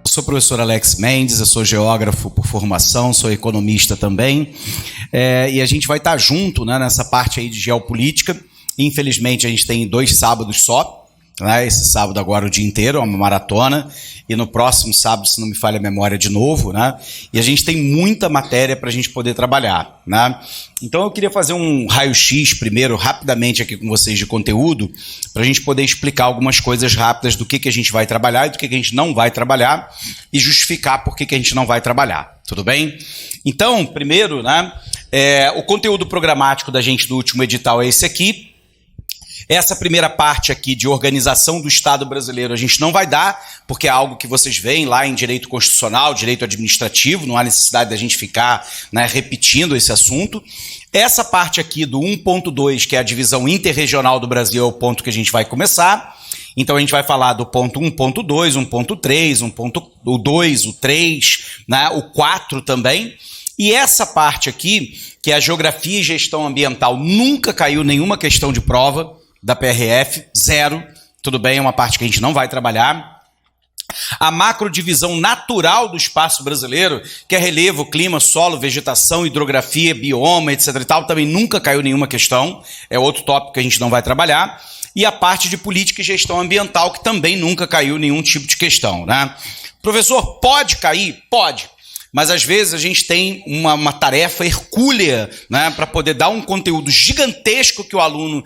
Sou o professor Alex Mendes, eu sou geógrafo por formação, sou economista também, e a gente vai estar junto, né, nessa parte aí de geopolítica. Infelizmente a gente tem 2 sábados só, né, esse sábado agora o dia inteiro, é uma maratona, e no próximo sábado, se não me falha a memória, de novo, né, e a gente tem muita matéria para a gente poder trabalhar, né. Então eu queria fazer um raio-x primeiro, rapidamente aqui com vocês de conteúdo, para a gente poder explicar algumas coisas rápidas do que a gente vai trabalhar e do que a gente não vai trabalhar e justificar por que a gente não vai trabalhar, tudo bem? Então, primeiro, né, o conteúdo programático da gente do último edital é esse aqui. Essa primeira parte aqui de organização do Estado brasileiro a gente não vai dar, porque é algo que vocês veem lá em direito constitucional, direito administrativo, não há necessidade da gente ficar, né, repetindo esse assunto. Essa parte aqui do 1.2, que é a divisão interregional do Brasil, é o ponto que a gente vai começar. Então a gente vai falar do ponto 1.2, 1.3, o 2, o 3, né, o 4 também. E essa parte aqui, que é a geografia e gestão ambiental, nunca caiu nenhuma questão de prova da PRF, 0, tudo bem, é uma parte que a gente não vai trabalhar. A macrodivisão natural do espaço brasileiro, que é relevo, clima, solo, vegetação, hidrografia, bioma, etc. e tal, também nunca caiu nenhuma questão, é outro tópico que a gente não vai trabalhar. E a parte de política e gestão ambiental, que também nunca caiu nenhum tipo de questão, né? Professor, pode cair? Pode. Mas às vezes a gente tem uma tarefa hercúlea, né, para poder dar um conteúdo gigantesco que o aluno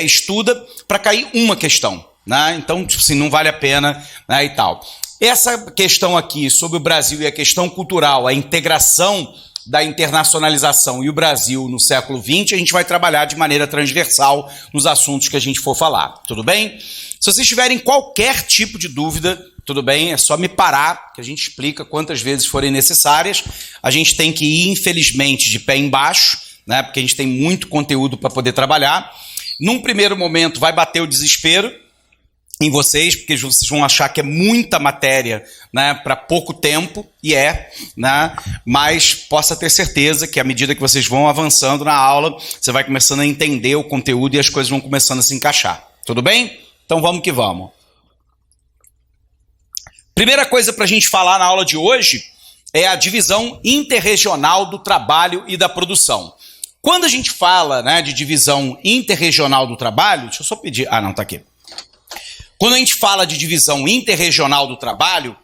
estuda para cair uma questão, né? Então, tipo assim, não vale a pena, né, e tal. Essa questão aqui sobre o Brasil e a questão cultural, a integração da internacionalização e o Brasil no século XX, a gente vai trabalhar de maneira transversal nos assuntos que a gente for falar, tudo bem? Se vocês tiverem qualquer tipo de dúvida, tudo bem, é só me parar, que a gente explica quantas vezes forem necessárias. A gente tem que ir, infelizmente, de pé embaixo, né, porque a gente tem muito conteúdo para poder trabalhar. Num primeiro momento vai bater o desespero em vocês, porque vocês vão achar que é muita matéria, né, para pouco tempo, e né, mas possa ter certeza que à medida que vocês vão avançando na aula, você vai começando a entender o conteúdo e as coisas vão começando a se encaixar. Tudo bem? Então vamos que vamos. Primeira coisa para a gente falar na aula de hoje é a divisão interregional do trabalho e da produção. Quando a gente fala, né, de divisão interregional do trabalho, deixa eu só pedir... Ah, não, tá aqui. Quando a gente fala de divisão interregional do trabalho,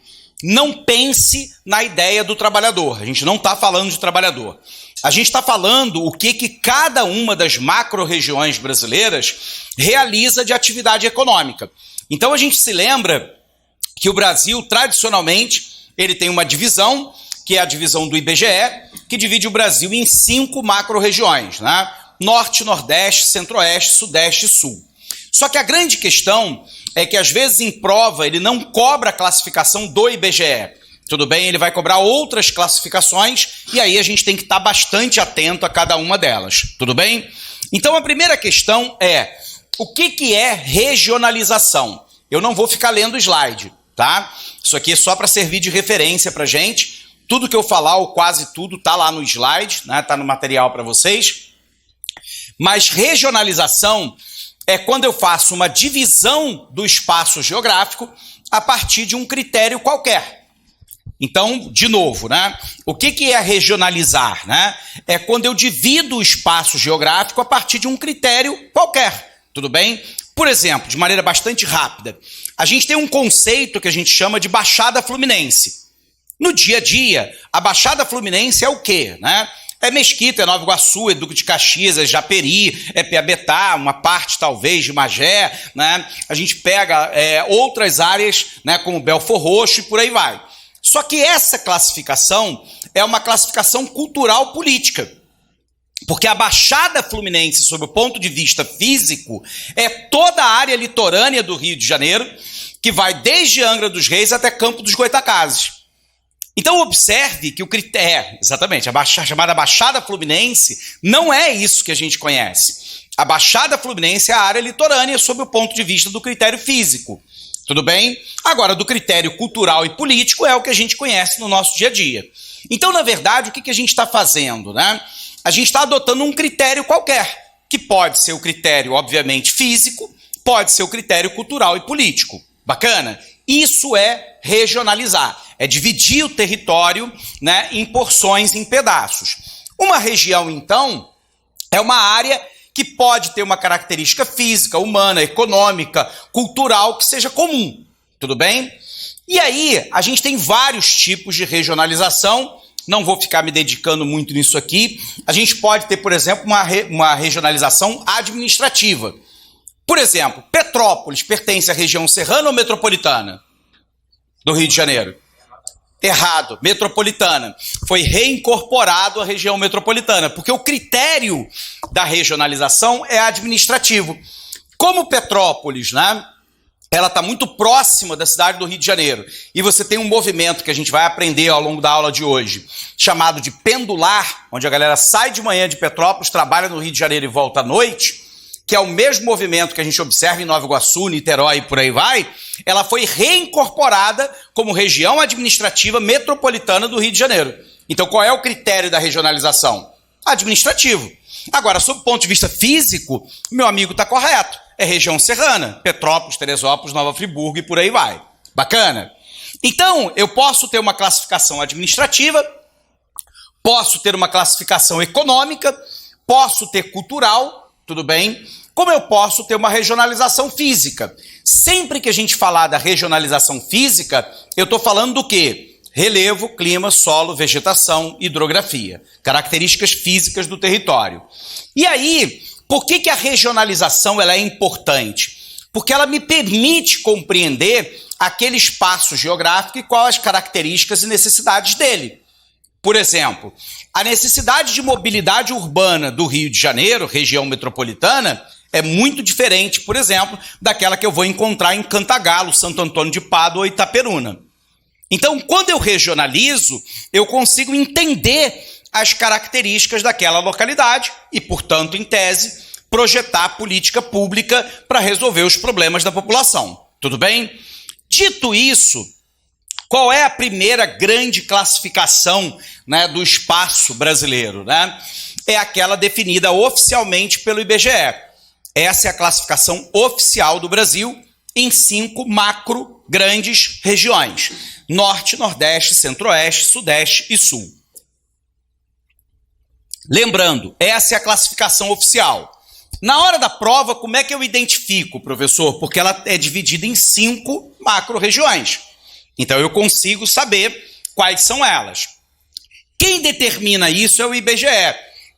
não pense na ideia do trabalhador. A gente não está falando de trabalhador. A gente está falando o que cada uma das macro-regiões brasileiras realiza de atividade econômica. Então a gente se lembra que o Brasil, tradicionalmente, ele tem uma divisão, que é a divisão do IBGE, que divide o Brasil em 5 macro-regiões, né? Norte, Nordeste, Centro-Oeste, Sudeste e Sul. Só que a grande questão é que, às vezes, em prova, ele não cobra a classificação do IBGE. Tudo bem? Ele vai cobrar outras classificações e aí a gente tem que estar bastante atento a cada uma delas. Tudo bem? Então, a primeira questão é, o que é regionalização? Eu não vou ficar lendo o slide, tá? Isso aqui é só para servir de referência para a gente. Tudo que eu falar, ou quase tudo, está lá no slide, né? Está no material para vocês. Mas regionalização é quando eu faço uma divisão do espaço geográfico a partir de um critério qualquer. Então, de novo, né? O que é regionalizar, né? É quando eu divido o espaço geográfico a partir de um critério qualquer, tudo bem? Por exemplo, de maneira bastante rápida, a gente tem um conceito que a gente chama de Baixada Fluminense. No dia a dia, a Baixada Fluminense é o quê, né? É Mesquita, é Nova Iguaçu, é Duque de Caxias, é Japeri, é Piabetá, uma parte talvez de Magé, né? A gente pega outras áreas, né, como Belfor Roxo e por aí vai. Só que essa classificação é uma classificação cultural política. Porque a Baixada Fluminense, sob o ponto de vista físico, é toda a área litorânea do Rio de Janeiro, que vai desde Angra dos Reis até Campo dos Goytacazes. Então observe que o critério, exatamente, a chamada Baixada Fluminense não é isso que a gente conhece. A Baixada Fluminense é a área litorânea sob o ponto de vista do critério físico. Tudo bem? Agora, do critério cultural e político é o que a gente conhece no nosso dia a dia. Então, na verdade, o que a gente está fazendo, né? A gente está adotando um critério qualquer, que pode ser o critério, obviamente, físico, pode ser o critério cultural e político. Bacana? Isso é regionalizar. é dividir o território, né, em porções, em pedaços. Uma região, então, é uma área que pode ter uma característica física, humana, econômica, cultural, que seja comum, tudo bem? E aí, a gente tem vários tipos de regionalização, não vou ficar me dedicando muito nisso aqui. A gente pode ter, por exemplo, uma regionalização administrativa. Por exemplo, Petrópolis pertence à região serrana ou metropolitana do Rio de Janeiro? Errado, metropolitana. Foi reincorporado à região metropolitana, porque o critério da regionalização é administrativo. Como Petrópolis, né, ela está muito próxima da cidade do Rio de Janeiro, e você tem um movimento que a gente vai aprender ao longo da aula de hoje, chamado de pendular, onde a galera sai de manhã de Petrópolis, trabalha no Rio de Janeiro e volta à noite, que é o mesmo movimento que a gente observa em Nova Iguaçu, Niterói e por aí vai. Ela foi reincorporada como região administrativa metropolitana do Rio de Janeiro. Então, qual é o critério da regionalização? Administrativo. Agora, sob o ponto de vista físico, meu amigo está correto. É região serrana, Petrópolis, Teresópolis, Nova Friburgo e por aí vai. Bacana? Então, eu posso ter uma classificação administrativa, posso ter uma classificação econômica, posso ter cultural, tudo bem? Como eu posso ter uma regionalização física? Sempre que a gente falar da regionalização física, eu estou falando do quê? Relevo, clima, solo, vegetação, hidrografia. Características físicas do território. E aí, por que a regionalização ela é importante? Porque ela me permite compreender aquele espaço geográfico e quais as características e necessidades dele. Por exemplo, a necessidade de mobilidade urbana do Rio de Janeiro, região metropolitana, é muito diferente, por exemplo, daquela que eu vou encontrar em Cantagalo, Santo Antônio de Pádua ou Itaperuna. Então, quando eu regionalizo, eu consigo entender as características daquela localidade e, portanto, em tese, projetar política pública para resolver os problemas da população. Tudo bem? Dito isso, qual é a primeira grande classificação, né, do espaço brasileiro, né? É aquela definida oficialmente pelo IBGE. Essa é a classificação oficial do Brasil em 5 macro grandes regiões: Norte, Nordeste, Centro-Oeste, Sudeste e Sul. Lembrando, essa é a classificação oficial. Na hora da prova, como é que eu identifico, professor? Porque ela é dividida em 5 macro-regiões. Então, eu consigo saber quais são elas. Quem determina isso é o IBGE,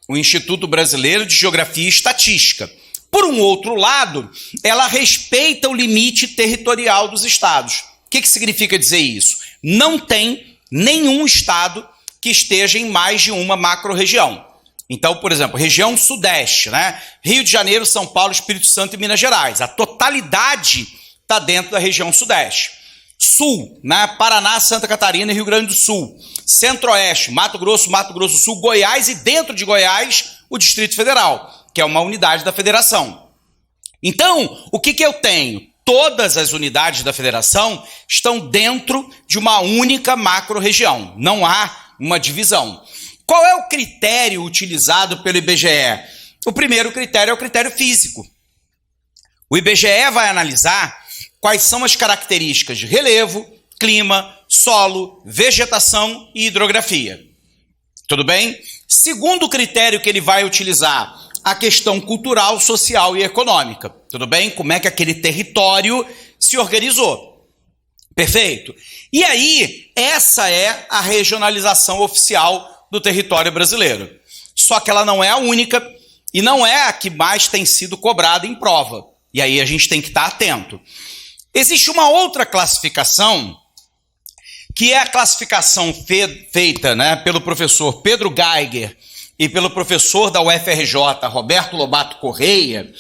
o Instituto Brasileiro de Geografia e Estatística. Por um outro lado, ela respeita o limite territorial dos estados. O que significa dizer isso? Não tem nenhum estado que esteja em mais de uma macro-região. Então, por exemplo, região Sudeste, né? Rio de Janeiro, São Paulo, Espírito Santo e Minas Gerais. A totalidade está dentro da região Sudeste. Sul, né? Paraná, Santa Catarina e Rio Grande do Sul. Centro-Oeste, Mato Grosso do Sul, Goiás e dentro de Goiás, o Distrito Federal, que é uma unidade da federação. Então, o que eu tenho? Todas as unidades da federação estão dentro de uma única macro-região. Não há uma divisão. Qual é o critério utilizado pelo IBGE? O primeiro critério é o critério físico. O IBGE vai analisar quais são as características de relevo, clima, solo, vegetação e hidrografia. Tudo bem? Segundo critério que ele vai utilizar, a questão cultural, social e econômica. Tudo bem? Como é que aquele território se organizou. Perfeito? E aí, essa é a regionalização oficial do território brasileiro. Só que ela não é a única e não é a que mais tem sido cobrada em prova. E aí a gente tem que estar atento. Existe uma outra classificação, que é a classificação feita, né, pelo professor Pedro Geiger e pelo professor da UFRJ, Roberto Lobato Correia,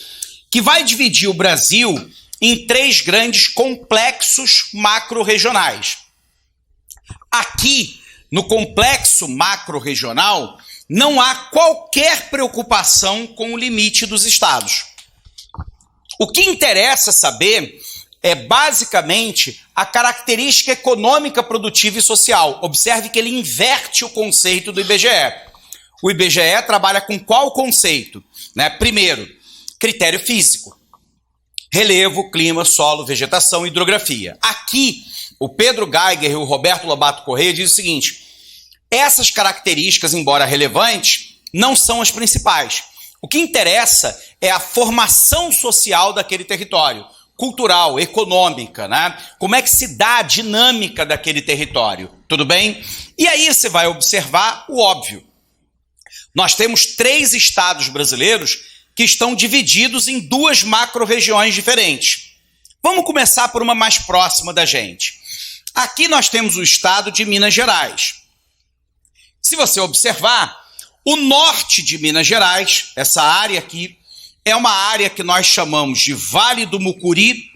que vai dividir o Brasil em 3 grandes complexos macro-regionais. Aqui, no complexo macro-regional, não há qualquer preocupação com o limite dos estados. O que interessa saber é basicamente a característica econômica, produtiva e social. Observe que ele inverte o conceito do IBGE. O IBGE trabalha com qual conceito? Né? Primeiro, critério físico. Relevo, clima, solo, vegetação e hidrografia. Aqui, o Pedro Geiger e o Roberto Lobato Correia dizem o seguinte: essas características, embora relevantes, não são as principais. O que interessa é a formação social daquele território, cultural, econômica, né? Como é que se dá a dinâmica daquele território, tudo bem? E aí você vai observar o óbvio. Nós temos 3 estados brasileiros que estão divididos em 2 macro-regiões diferentes. Vamos começar por uma mais próxima da gente. Aqui nós temos o estado de Minas Gerais. Se você observar, o norte de Minas Gerais, essa área aqui, é uma área que nós chamamos de Vale do Mucuri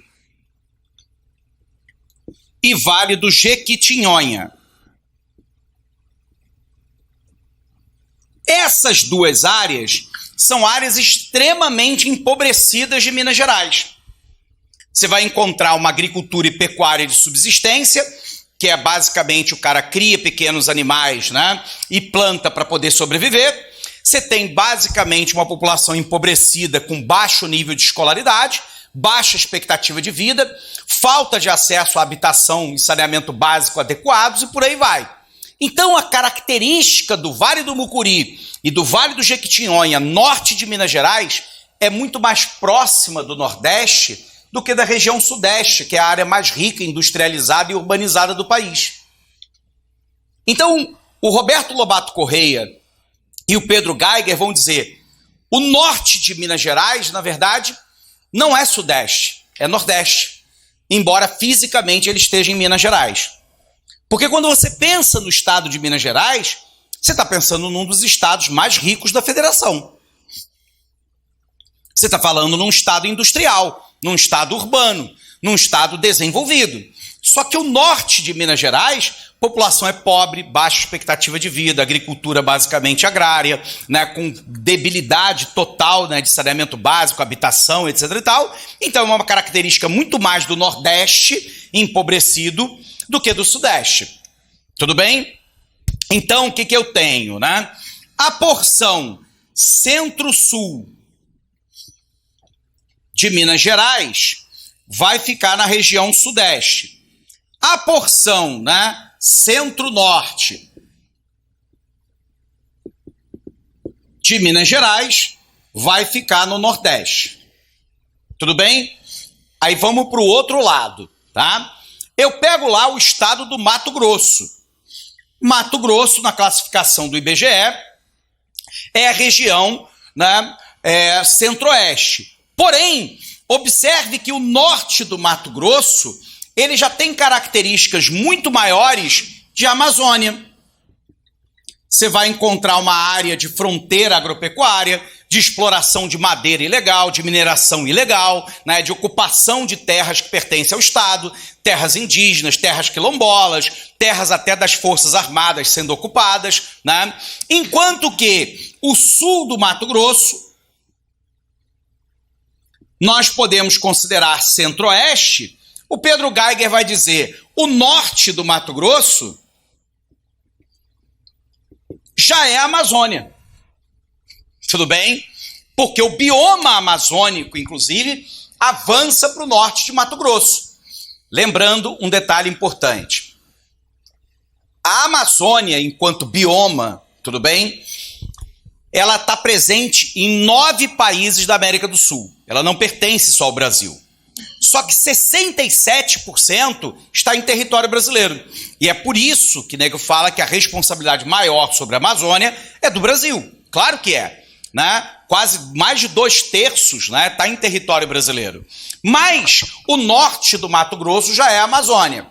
e Vale do Jequitinhonha. Essas 2 áreas são áreas extremamente empobrecidas de Minas Gerais. Você vai encontrar uma agricultura e pecuária de subsistência, que é basicamente o cara cria pequenos animais, né, e planta para poder sobreviver. Você tem basicamente uma população empobrecida com baixo nível de escolaridade, baixa expectativa de vida, falta de acesso à habitação e saneamento básico adequados e por aí vai. Então a característica do Vale do Mucuri e do Vale do Jequitinhonha, norte de Minas Gerais, é muito mais próxima do Nordeste do que da região Sudeste, que é a área mais rica, industrializada e urbanizada do país. Então, o Roberto Lobato Correia e o Pedro Geiger vão dizer: o norte de Minas Gerais, na verdade, não é Sudeste, é Nordeste, embora fisicamente ele esteja em Minas Gerais. Porque quando você pensa no estado de Minas Gerais, você está pensando num dos estados mais ricos da federação. Você está falando num estado industrial, num estado urbano, num estado desenvolvido. Só que o norte de Minas Gerais, população é pobre, baixa expectativa de vida, agricultura basicamente agrária, né, com debilidade total, né, de saneamento básico, habitação, etc. e tal. Então é uma característica muito mais do Nordeste empobrecido do que do Sudeste. Tudo bem? Então o que eu tenho, né? A porção centro-sul de Minas Gerais vai ficar na região Sudeste. A porção, né, centro-norte de Minas Gerais vai ficar no Nordeste. Tudo bem? Aí vamos para o outro lado, tá? Eu pego lá o estado do Mato Grosso. Mato Grosso, na classificação do IBGE, é a região, né, centro-oeste. Porém, observe que o norte do Mato Grosso, ele já tem características muito maiores de Amazônia. Você vai encontrar uma área de fronteira agropecuária, de exploração de madeira ilegal, de mineração ilegal, né, de ocupação de terras que pertencem ao Estado, terras indígenas, terras quilombolas, terras até das Forças Armadas sendo ocupadas, né? Enquanto que o sul do Mato Grosso, nós podemos considerar centro-oeste. O Pedro Geiger vai dizer: o norte do Mato Grosso já é a Amazônia. Tudo bem? Porque o bioma amazônico, inclusive, avança para o norte de Mato Grosso. Lembrando um detalhe importante. A Amazônia, enquanto bioma, tudo bem? Ela está presente em 9 países da América do Sul. Ela não pertence só ao Brasil. Só que 67% está em território brasileiro. E é por isso que nego fala que a responsabilidade maior sobre a Amazônia é do Brasil. Claro que é, né? Quase mais de 2/3, né, está em território brasileiro. Mas o norte do Mato Grosso já é a Amazônia.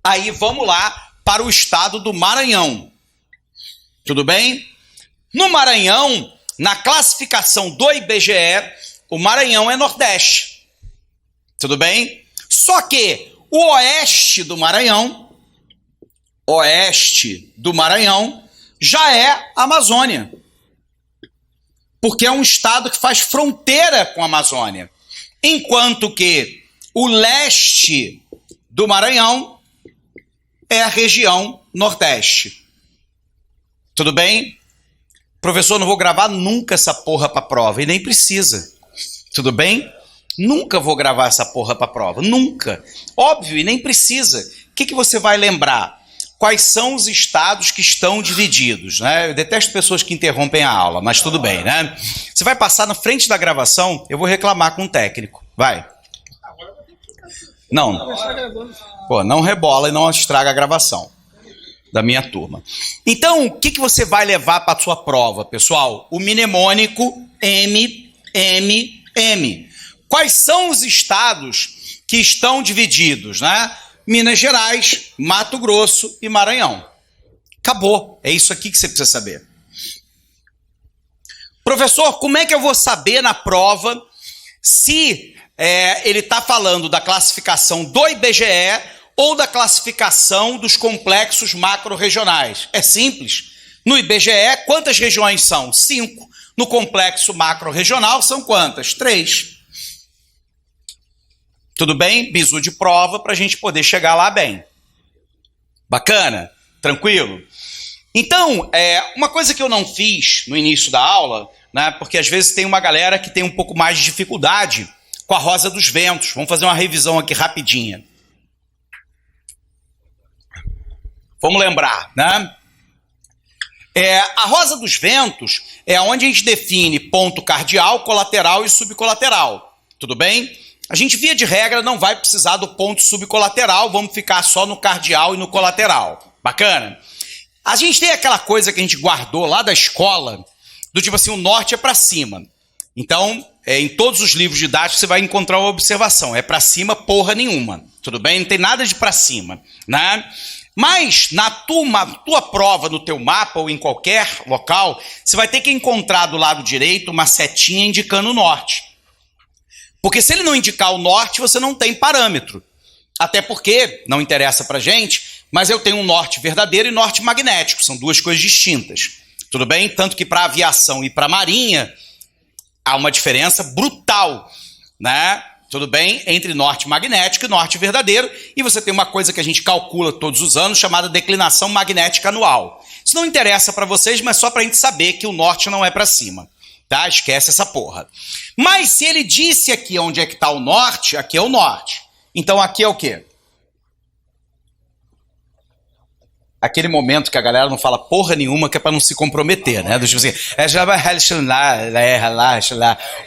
Aí vamos lá para o estado do Maranhão. Tudo bem? No Maranhão, na classificação do IBGE, o Maranhão é Nordeste. Tudo bem? Só que o oeste do Maranhão já é Amazônia. Porque é um estado que faz fronteira com a Amazônia. Enquanto que o leste do Maranhão é a região Nordeste. Tudo bem? Professor, não vou gravar nunca essa porra para prova, e nem precisa. Tudo bem? Nunca vou gravar essa porra pra prova, nunca. Óbvio, e nem precisa. O que você vai lembrar? Quais são os estados que estão divididos, né? Eu detesto pessoas que interrompem a aula, mas tudo bem, né? Você vai passar na frente da gravação, eu vou reclamar com o técnico. Vai. Não. Pô, não rebola e não estraga a gravação da minha turma. Então, o que você vai levar para a sua prova, pessoal? O mnemônico M, M, M. Quais são os estados que estão divididos, né? Minas Gerais, Mato Grosso e Maranhão. Acabou. É isso aqui que você precisa saber. Professor, como é que eu vou saber na prova se ele está falando da classificação do IBGE ou da classificação dos complexos macro-regionais? É simples. No IBGE, quantas regiões são? 5. No complexo macro-regional, são quantas? 3. Tudo bem? Bizu de prova para a gente poder chegar lá bem. Bacana? Tranquilo? Então, uma coisa que eu não fiz no início da aula, né, porque às vezes tem uma galera que tem um pouco mais de dificuldade com a Rosa dos Ventos. Vamos fazer uma revisão aqui rapidinha. Vamos lembrar, né? A Rosa dos Ventos é onde a gente define ponto cardial, colateral e subcolateral. Tudo bem? A gente, via de regra, não vai precisar do ponto subcolateral, vamos ficar só no cardial e no colateral. Bacana? A gente tem aquela coisa que a gente guardou lá da escola, do tipo assim, o norte é para cima. Então, em todos os livros didáticos você vai encontrar uma observação, é para cima porra nenhuma. Tudo bem? Não tem nada de para cima, né? Mas na tua prova, no teu mapa ou em qualquer local, você vai ter que encontrar do lado direito uma setinha indicando o norte. Porque se ele não indicar o norte, você não tem parâmetro. Até porque, não interessa pra gente, mas eu tenho um norte verdadeiro e norte magnético. São duas coisas distintas. Tudo bem? Tanto que para aviação e para marinha, há uma diferença brutal, né? Tudo bem? Entre norte magnético e norte verdadeiro. E você tem uma coisa que a gente calcula todos os anos, chamada declinação magnética anual. Isso não interessa para vocês, mas só para a gente saber que o norte não é para cima. Tá? Esquece essa porra. Mas se ele disse aqui onde é que está o norte, aqui é o norte. Então aqui é o quê? Aquele momento que a galera não fala porra nenhuma, que é para não se comprometer, né? Do tipo assim,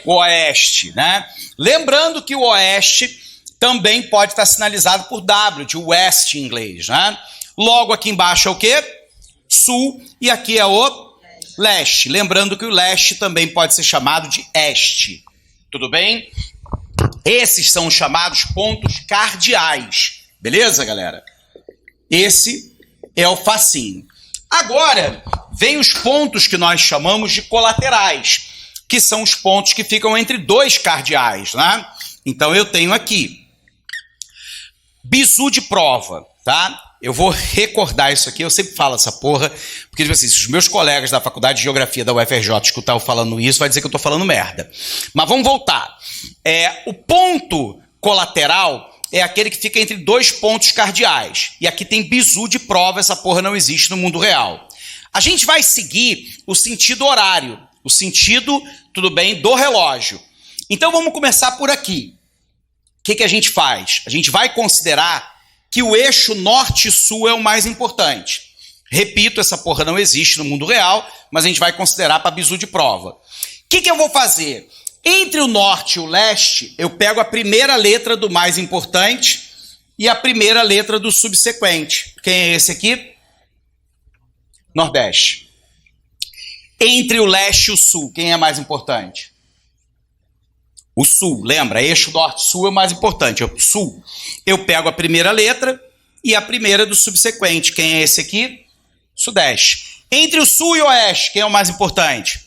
o oeste, né? Lembrando que o oeste também pode estar sinalizado por W, de west em inglês, né? Logo aqui embaixo é o quê? Sul, e aqui é o leste. Lembrando que o leste também pode ser chamado de este. Tudo bem? Esses são os chamados pontos cardeais. Beleza, galera? Esse é o facinho. Agora, vem os pontos que nós chamamos de colaterais, que são os pontos que ficam entre dois cardeais, né? Então eu tenho aqui bizu de prova, tá? Eu vou recordar isso aqui, eu sempre falo essa porra, porque tipo assim, se os meus colegas da Faculdade de Geografia da UFRJ escutar eu falando isso, vai dizer que eu tô falando merda. Mas vamos voltar. O ponto colateral é aquele que fica entre dois pontos cardeais. E aqui tem bizu de prova, essa porra não existe no mundo real. A gente vai seguir o sentido horário, o sentido, tudo bem, do relógio. Então vamos começar por aqui. O que a gente faz? A gente vai considerar que o eixo norte-sul é o mais importante. Repito, essa porra não existe no mundo real, mas a gente vai considerar para bizu de prova. O que eu vou fazer? Entre o norte e o leste, eu pego a primeira letra do mais importante e a primeira letra do subsequente. Quem é esse aqui? Nordeste. Entre o leste e o sul, quem é mais importante? O sul, lembra? Eixo norte-sul é o mais importante. O sul. Eu pego a primeira letra e a primeira do subsequente. Quem é esse aqui? Sudeste. Entre o sul e o oeste, quem é o mais importante?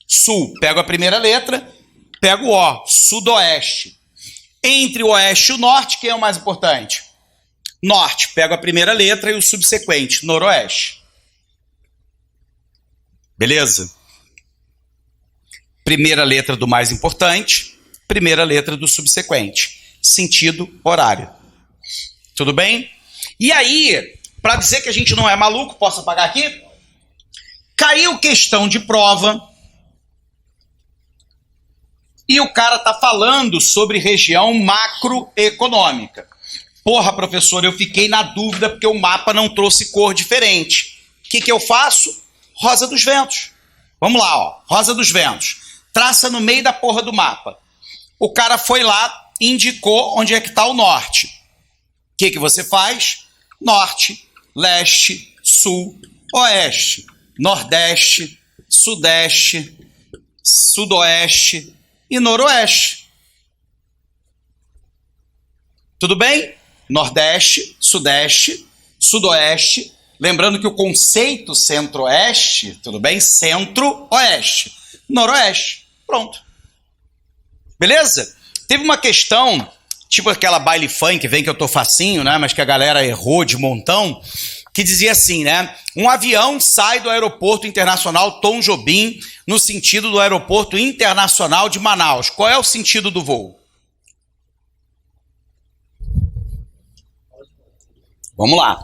Sul. Pego a primeira letra, pego o O. Sudoeste. Entre o oeste e o norte, quem é o mais importante? Norte. Pego a primeira letra e o subsequente. Noroeste. Beleza? Primeira letra do mais importante, primeira letra do subsequente. Sentido horário. Tudo bem? E aí, para dizer que a gente não é maluco, posso apagar aqui? Caiu questão de prova E o cara tá falando sobre região macroeconômica. Porra, professor, eu fiquei na dúvida porque o mapa não trouxe cor diferente. O que eu faço? Rosa dos ventos. Vamos lá, ó. Rosa dos ventos. Traça no meio da porra do mapa. O cara foi lá e indicou onde é que está o norte. O que você faz? Norte, leste, sul, oeste, nordeste, sudeste, sudoeste e noroeste. Tudo bem? Nordeste, sudeste, sudoeste. Lembrando que o conceito centro-oeste, tudo bem? Centro-oeste, noroeste. Pronto. Beleza? Teve uma questão, tipo aquela baile funk, vem que eu tô facinho, né? Mas que a galera errou de montão, que dizia assim, né? Um avião sai do aeroporto internacional Tom Jobim no sentido do aeroporto internacional de Manaus. Qual é o sentido do voo? Vamos lá.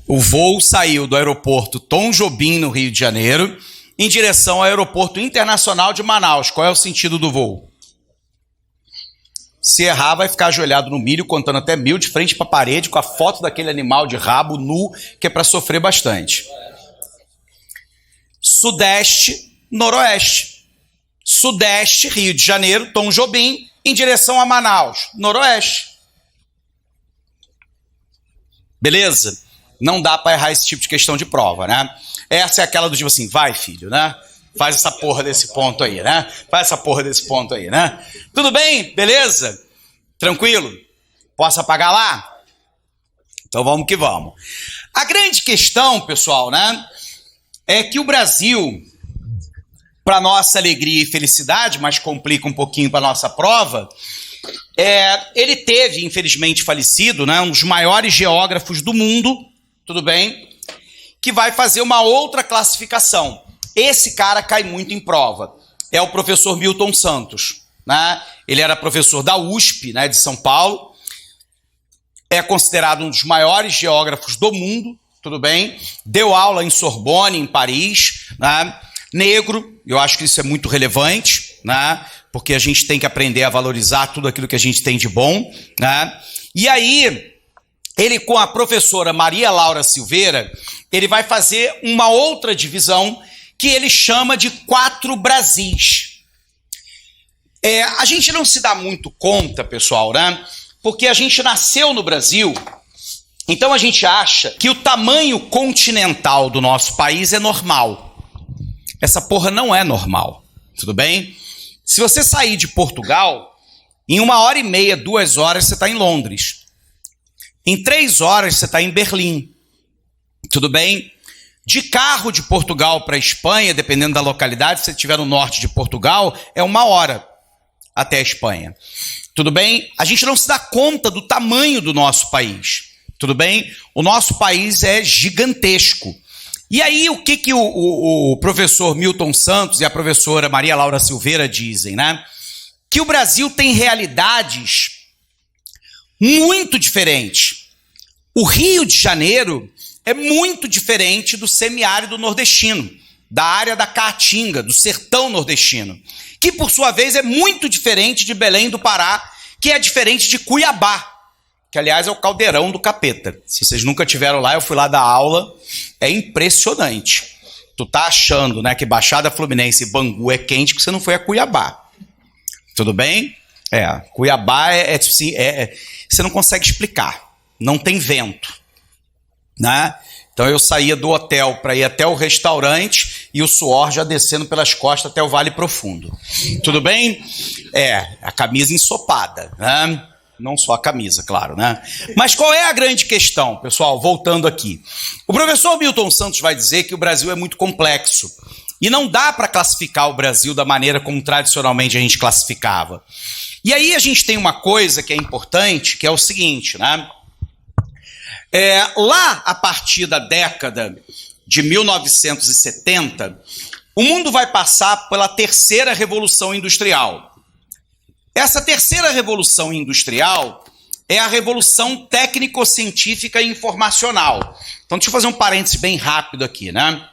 O voo saiu do aeroporto Tom Jobim, no Rio de Janeiro, em direção ao aeroporto internacional de Manaus. Qual é o sentido do voo? Se errar, vai ficar ajoelhado no milho, contando até 1000 de frente para a parede, com a foto daquele animal de rabo nu, que é para sofrer bastante. Sudeste, noroeste. Sudeste, Rio de Janeiro, Tom Jobim, em direção a Manaus, noroeste. Beleza? Não dá para errar esse tipo de questão de prova, né? Essa é aquela do tipo assim, vai filho, né? Faz essa porra desse ponto aí, né? Faz essa porra desse ponto aí, né? Tudo bem? Beleza? Tranquilo? Posso apagar lá? Então vamos que vamos. A grande questão, pessoal, né? É que o Brasil, para nossa alegria e felicidade, mas complica um pouquinho para nossa prova, ele teve, infelizmente falecido, né? Um dos maiores geógrafos do mundo, tudo bem? Que vai fazer uma outra classificação. Esse cara cai muito em prova. É o professor Milton Santos, né? Ele era professor da USP, né, de São Paulo. É considerado um dos maiores geógrafos do mundo, tudo bem? Deu aula em Sorbonne, em Paris, né? Negro, eu acho que isso é muito relevante, né? Porque a gente tem que aprender a valorizar tudo aquilo que a gente tem de bom, né? E aí, ele com a professora Maria Laura Silveira, ele vai fazer uma outra divisão que ele chama de 4 Brasis. A gente não se dá muito conta, pessoal, né? Porque a gente nasceu no Brasil, então a gente acha que o tamanho continental do nosso país é normal. Essa porra não é normal, tudo bem? Se você sair de Portugal, em 1h30, 2 horas você está em Londres. Em 3 horas você está em Berlim, tudo bem? De carro de Portugal para a Espanha, dependendo da localidade, se você estiver no norte de Portugal, é 1 hora até a Espanha. Tudo bem? A gente não se dá conta do tamanho do nosso país. Tudo bem? O nosso país é gigantesco. E aí, o que o professor Milton Santos e a professora Maria Laura Silveira dizem, né? Que o Brasil tem realidades muito diferentes. O Rio de Janeiro é muito diferente do semiárido nordestino, da área da Caatinga, do sertão nordestino, que por sua vez é muito diferente de Belém do Pará, que é diferente de Cuiabá, que aliás é o caldeirão do capeta. Se vocês nunca tiveram lá, eu fui lá dar aula, é impressionante. Tu tá achando, né, que Baixada Fluminense e Bangu é quente porque você não foi a Cuiabá. Tudo bem? Cuiabá tipo assim, você não consegue explicar, não tem vento, né? Então eu saía do hotel para ir até o restaurante e o suor já descendo pelas costas até o Vale Profundo. Tudo bem? A camisa ensopada, né? Não só a camisa, claro, né? Mas qual é a grande questão, pessoal? Voltando aqui. O professor Milton Santos vai dizer que o Brasil é muito complexo e não dá para classificar o Brasil da maneira como tradicionalmente a gente classificava. E aí a gente tem uma coisa que é importante, que é o seguinte, né? Lá, a partir da década de 1970, o mundo vai passar pela terceira revolução industrial. Essa terceira revolução industrial é a revolução técnico-científica e informacional. Então, deixa eu fazer um parêntese bem rápido aqui, né?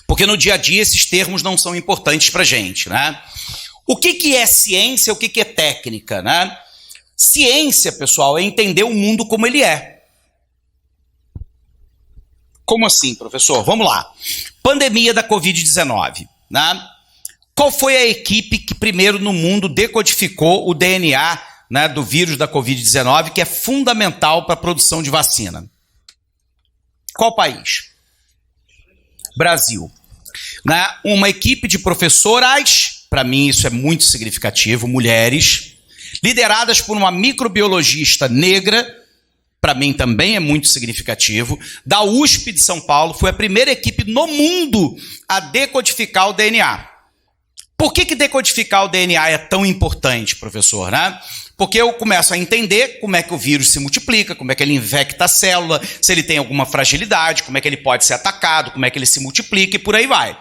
Porque no dia a dia esses termos não são importantes para a gente, né? O que é ciência, o que é técnica, né? Ciência, pessoal, é entender o mundo como ele é. Como assim, professor? Vamos lá. Pandemia da Covid-19, né? Qual foi a equipe que primeiro no mundo decodificou o DNA, né, do vírus da Covid-19, que é fundamental para a produção de vacina? Qual país? Brasil. Né? Uma equipe de professoras, para mim isso é muito significativo, mulheres, lideradas por uma microbiologista negra, para mim também é muito significativo, da USP de São Paulo, foi a primeira equipe no mundo a decodificar o DNA. Por que decodificar o DNA é tão importante, professor, né? Porque eu começo a entender como é que o vírus se multiplica, como é que ele infecta a célula, se ele tem alguma fragilidade, como é que ele pode ser atacado, como é que ele se multiplica e por aí vai.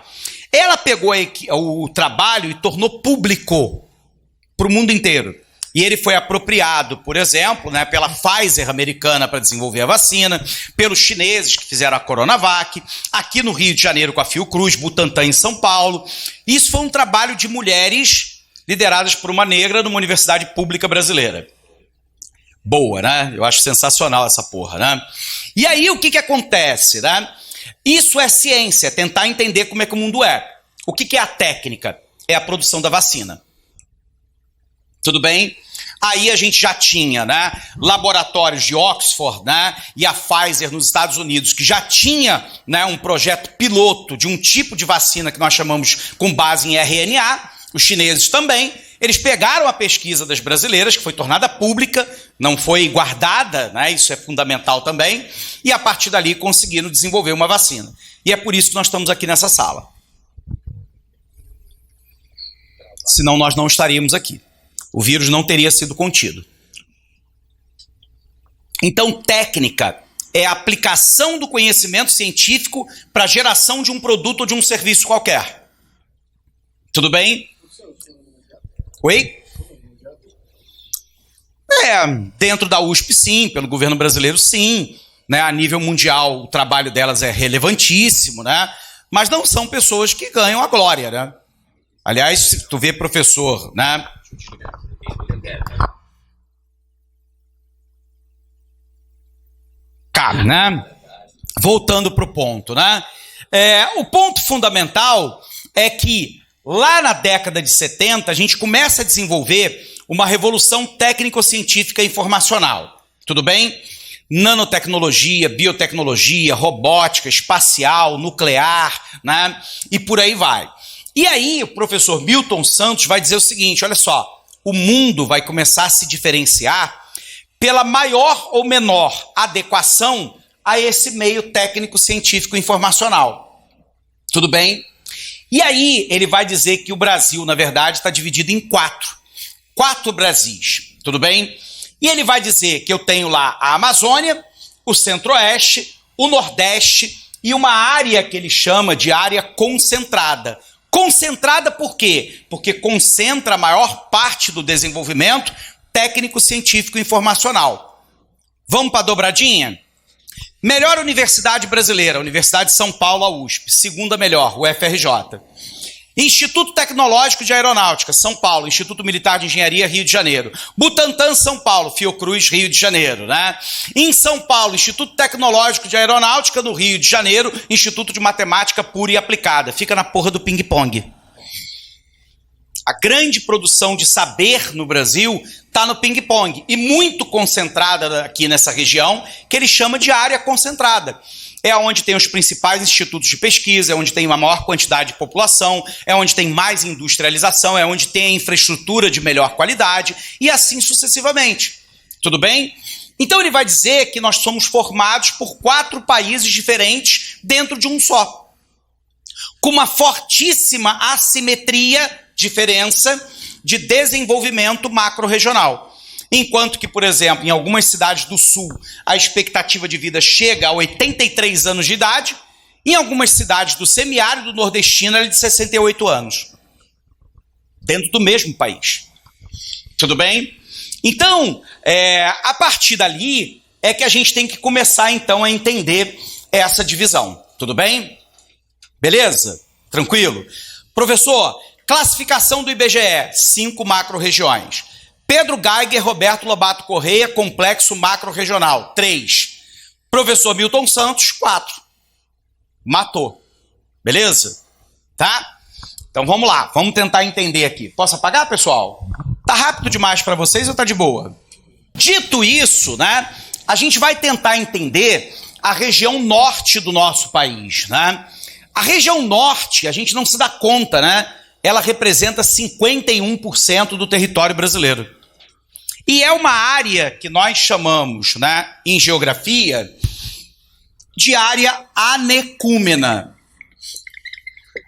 Ela pegou o trabalho e tornou público para o mundo inteiro. E ele foi apropriado, por exemplo, né, pela Pfizer americana para desenvolver a vacina, pelos chineses que fizeram a Coronavac, aqui no Rio de Janeiro com a Fiocruz, Butantan em São Paulo. Isso foi um trabalho de mulheres lideradas por uma negra numa universidade pública brasileira. Boa, né? Eu acho sensacional essa porra, né? E aí o que acontece, né? Isso é ciência, é tentar entender como é que o mundo é. O que é a técnica? É a produção da vacina. Tudo bem? Aí a gente já tinha, né, laboratórios de Oxford, né, e a Pfizer nos Estados Unidos, que já tinha, né, um projeto piloto de um tipo de vacina que nós chamamos com base em RNA, os chineses também. Eles pegaram a pesquisa das brasileiras, que foi tornada pública, não foi guardada, né, isso é fundamental também, e a partir dali conseguiram desenvolver uma vacina. E é por isso que nós estamos aqui nessa sala. Senão nós não estaríamos aqui. O vírus não teria sido contido. Então, técnica é a aplicação do conhecimento científico para a geração de um produto ou de um serviço qualquer. Tudo bem? Oi? Dentro da USP, sim. Pelo governo brasileiro, sim. Né? A nível mundial, o trabalho delas é relevantíssimo, né? Mas não são pessoas que ganham a glória, né? Aliás, se tu vê professor, né? Né? Voltando para o ponto, né? O ponto fundamental é que lá na década de 70 a gente começa a desenvolver uma revolução técnico-científica e informacional. Tudo bem? Nanotecnologia, biotecnologia, robótica, espacial, nuclear, né? E por aí vai. E aí o professor Milton Santos vai dizer o seguinte, olha só, o mundo vai começar a se diferenciar pela maior ou menor adequação a esse meio técnico, científico e informacional. Tudo bem? E aí ele vai dizer que o Brasil, na verdade, está dividido em quatro Brasis. Tudo bem? E ele vai dizer que eu tenho lá a Amazônia, o Centro-Oeste, o Nordeste e uma área que ele chama de área concentrada. Concentrada por quê? Porque concentra a maior parte do desenvolvimento técnico, científico e informacional. Vamos para a dobradinha? Melhor universidade brasileira, Universidade de São Paulo, a USP. Segunda melhor, o FRJ. Instituto Tecnológico de Aeronáutica, São Paulo. Instituto Militar de Engenharia, Rio de Janeiro. Butantan, São Paulo. Fiocruz, Rio de Janeiro, né? Em São Paulo, Instituto Tecnológico de Aeronáutica, no Rio de Janeiro. Instituto de Matemática Pura e Aplicada. Fica na porra do ping-pong. A grande produção de saber no Brasil está no ping-pong. E muito concentrada aqui nessa região, que ele chama de área concentrada. É onde tem os principais institutos de pesquisa, é onde tem uma maior quantidade de população, é onde tem mais industrialização, é onde tem a infraestrutura de melhor qualidade e assim sucessivamente. Tudo bem? Então ele vai dizer que nós somos formados por 4 países diferentes dentro de um só. Com uma fortíssima assimetria, diferença de desenvolvimento macro-regional. Enquanto que, por exemplo, em algumas cidades do sul, a expectativa de vida chega a 83 anos de idade, em algumas cidades do semiárido nordestino, ela é de 68 anos. Dentro do mesmo país. Tudo bem? Então, a partir dali, é que a gente tem que começar, então, a entender essa divisão. Tudo bem? Beleza? Tranquilo? Professor, Classificação do IBGE, 5 macro-regiões. Pedro Geiger, Roberto Lobato Correia, complexo macro-regional, 3. Professor Milton Santos, 4. Matou. Beleza? Tá? Então vamos lá, vamos tentar entender aqui. Posso apagar, pessoal? Tá rápido demais para vocês ou tá de boa? Dito isso, né, a gente vai tentar entender a região norte do nosso país, né? A região norte, a gente não se dá conta, né? Ela representa 51% do território brasileiro. E é uma área que nós chamamos, né, em geografia, de área anecúmena.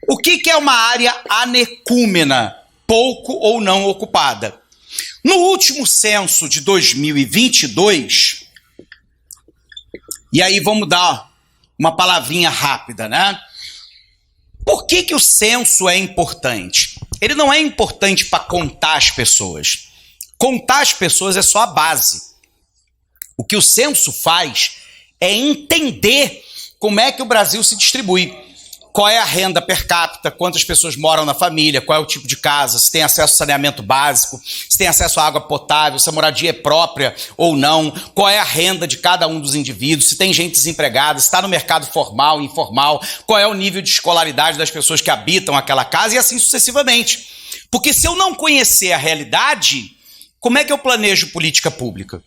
O que é uma área anecúmena? Pouco ou não ocupada. No último censo de 2022, e aí vamos dar uma palavrinha rápida, né? Por que o censo é importante? Ele não é importante para contar as pessoas. Contar as pessoas é só a base. O que o censo faz é entender como é que o Brasil se distribui. Qual é a renda per capita, quantas pessoas moram na família, qual é o tipo de casa, se tem acesso a saneamento básico, se tem acesso à água potável, se a moradia é própria ou não, qual é a renda de cada um dos indivíduos, se tem gente desempregada, se está no mercado formal, informal, qual é o nível de escolaridade das pessoas que habitam aquela casa e assim sucessivamente. Porque se eu não conhecer a realidade, como é que eu planejo política pública?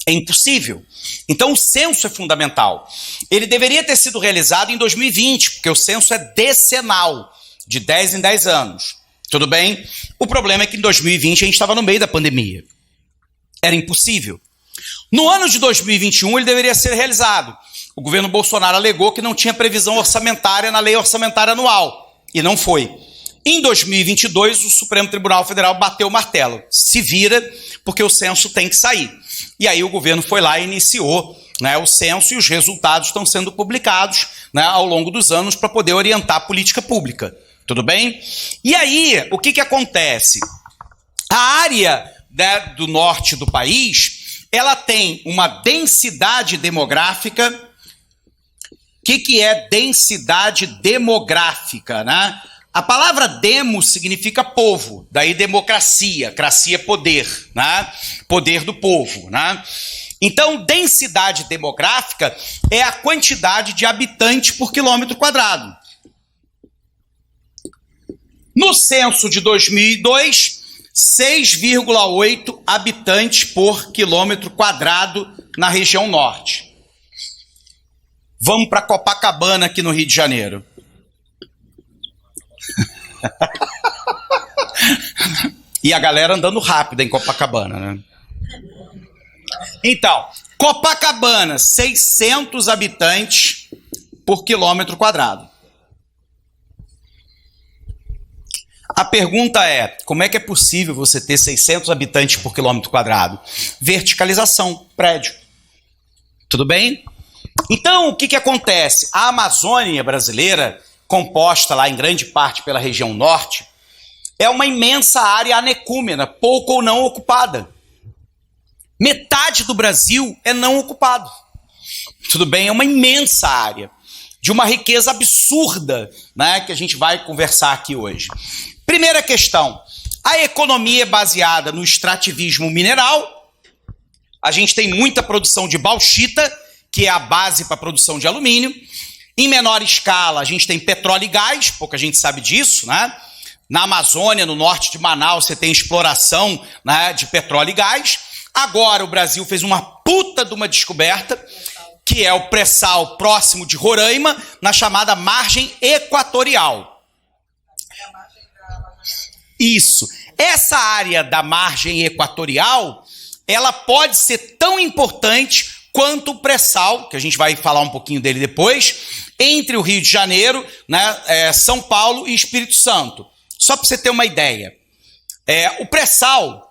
É impossível. Então o censo é fundamental. Ele deveria ter sido realizado em 2020, porque o censo é decenal, de 10 em 10 anos. Tudo bem? O problema é que em 2020 a gente estava no meio da pandemia. Era impossível. No ano de 2021 ele deveria ser realizado. O governo Bolsonaro alegou que não tinha previsão orçamentária na lei orçamentária anual. E não foi. Em 2022, o Supremo Tribunal Federal bateu o martelo. Se vira, porque o censo tem que sair. E aí o governo foi lá e iniciou, né, o censo e os resultados estão sendo publicados, né, ao longo dos anos para poder orientar a política pública. Tudo bem? E aí, o que acontece? A área, né, do norte do país, ela tem uma densidade demográfica. O que é densidade demográfica, né? A palavra demo significa povo, daí democracia, cracia poder, né? Poder do povo, né? Então, densidade demográfica é a quantidade de habitantes por quilômetro quadrado. No censo de 2002, 6,8 habitantes por quilômetro quadrado na região norte. Vamos para Copacabana, aqui no Rio de Janeiro. E a galera andando rápido em Copacabana, né? Então, Copacabana, 600 habitantes por quilômetro quadrado. A pergunta é, como é que é possível você ter 600 habitantes por quilômetro quadrado? Verticalização, prédio. Tudo bem? Então, o que acontece? A Amazônia brasileira, composta lá em grande parte pela região norte, é uma imensa área anecúmena, pouco ou não ocupada. Metade do Brasil é não ocupado. Tudo bem? É uma imensa área, de uma riqueza absurda, né, que a gente vai conversar aqui hoje. Primeira questão, a economia é baseada no extrativismo mineral. A gente tem muita produção de bauxita, que é a base para a produção de alumínio. Em menor escala, a gente tem petróleo e gás, pouca gente sabe disso, né? Na Amazônia, no norte de Manaus, você tem exploração, né, de petróleo e gás. Agora o Brasil fez uma puta de uma descoberta, que é o pré-sal próximo de Roraima, na chamada margem equatorial. Isso. Essa área da margem equatorial, ela pode ser tão importante quanto o pré-sal, que a gente vai falar um pouquinho dele depois, entre o Rio de Janeiro, né, São Paulo e Espírito Santo. Só para você ter uma ideia. O pré-sal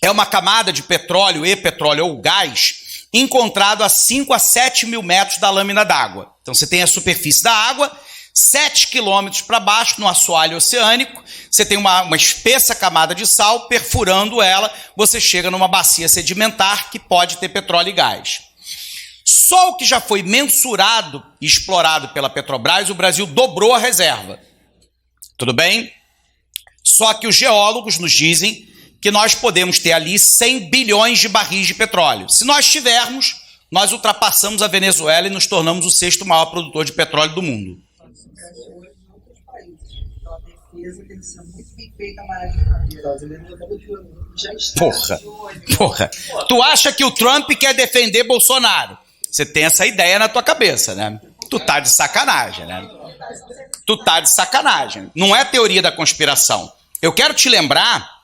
é uma camada de petróleo e petróleo ou gás encontrado a 5 a 7 mil metros da lâmina d'água. Então você tem a superfície da água, 7 quilômetros para baixo, no assoalho oceânico, você tem uma espessa camada de sal, perfurando ela, você chega numa bacia sedimentar que pode ter petróleo e gás. Só o que já foi mensurado e explorado pela Petrobras, o Brasil dobrou a reserva. Tudo bem? Só que os geólogos nos dizem que nós podemos ter ali 100 bilhões de barris de petróleo. Se nós tivermos, nós ultrapassamos a Venezuela e nos tornamos o 6º maior produtor de petróleo do mundo. Porra. Tu acha que o Trump quer defender Bolsonaro? Você tem essa ideia na tua cabeça, né? Tu tá de sacanagem, né? Tu tá de sacanagem. Não é teoria da conspiração. Eu quero te lembrar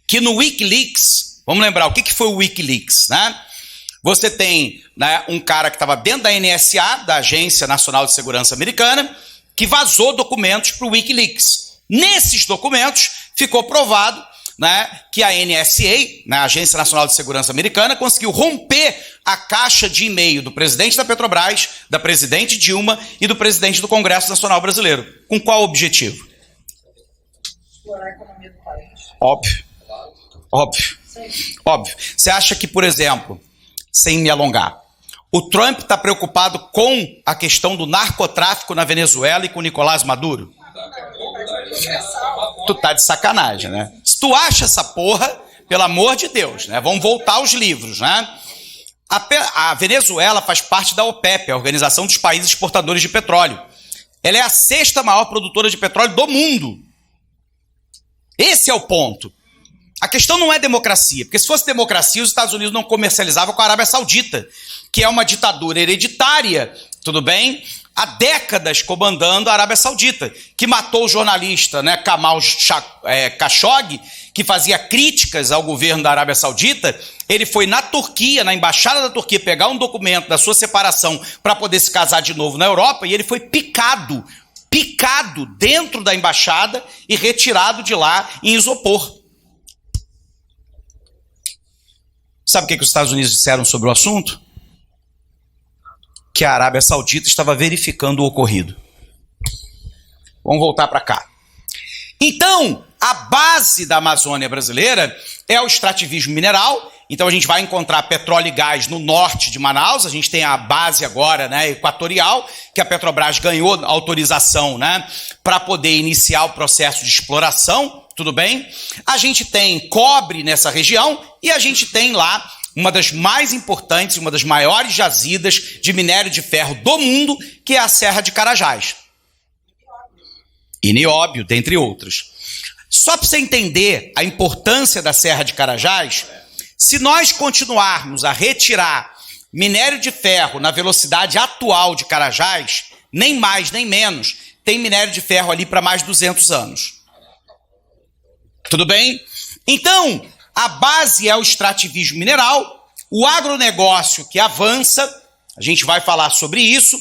que no Wikileaks, vamos lembrar o que foi o Wikileaks, né? Você tem, né, um cara que estava dentro da NSA, da Agência Nacional de Segurança Americana, que vazou documentos para o Wikileaks. Nesses documentos ficou provado, né, que a NSA, né, a Agência Nacional de Segurança Americana, conseguiu romper a caixa de e-mail do presidente da Petrobras, da presidente Dilma e do presidente do Congresso Nacional Brasileiro. Com qual objetivo? Explorar a economia do país. Óbvio. Você acha que, por exemplo, sem me alongar, o Trump está preocupado com a questão do narcotráfico na Venezuela e com o Nicolás Maduro? Tu tá de sacanagem, né? Se tu acha essa porra, pelo amor de Deus, né? Vamos voltar aos livros, né? A Venezuela faz parte da OPEP, a Organização dos Países Exportadores de Petróleo. Ela é a 6ª maior produtora de petróleo do mundo. Esse é o ponto. A questão não é democracia, porque se fosse democracia, os Estados Unidos não comercializavam com a Arábia Saudita, que é uma ditadura hereditária, tudo bem? Há décadas comandando a Arábia Saudita, que matou o jornalista, né, Jamal Khashoggi, que fazia críticas ao governo da Arábia Saudita. Ele foi na Turquia, na embaixada da Turquia, pegar um documento da sua separação para poder se casar de novo na Europa, e ele foi picado dentro da embaixada e retirado de lá em isopor. Sabe o que os Estados Unidos disseram sobre o assunto? Que a Arábia Saudita estava verificando o ocorrido. Vamos voltar para cá. Então, a base da Amazônia brasileira é o extrativismo mineral. Então, a gente vai encontrar petróleo e gás no norte de Manaus. A gente tem a base agora, né, equatorial, que a Petrobras ganhou autorização, né, para poder iniciar o processo de exploração. Tudo bem? A gente tem cobre nessa região e a gente tem lá uma das mais importantes, uma das maiores jazidas de minério de ferro do mundo, que é a Serra de Carajás. E nióbio, dentre outros. Só para você entender a importância da Serra de Carajás, se nós continuarmos a retirar minério de ferro na velocidade atual de Carajás, nem mais nem menos, tem minério de ferro ali para mais de 200 anos. Tudo bem? Então, a base é o extrativismo mineral, o agronegócio que avança, a gente vai falar sobre isso,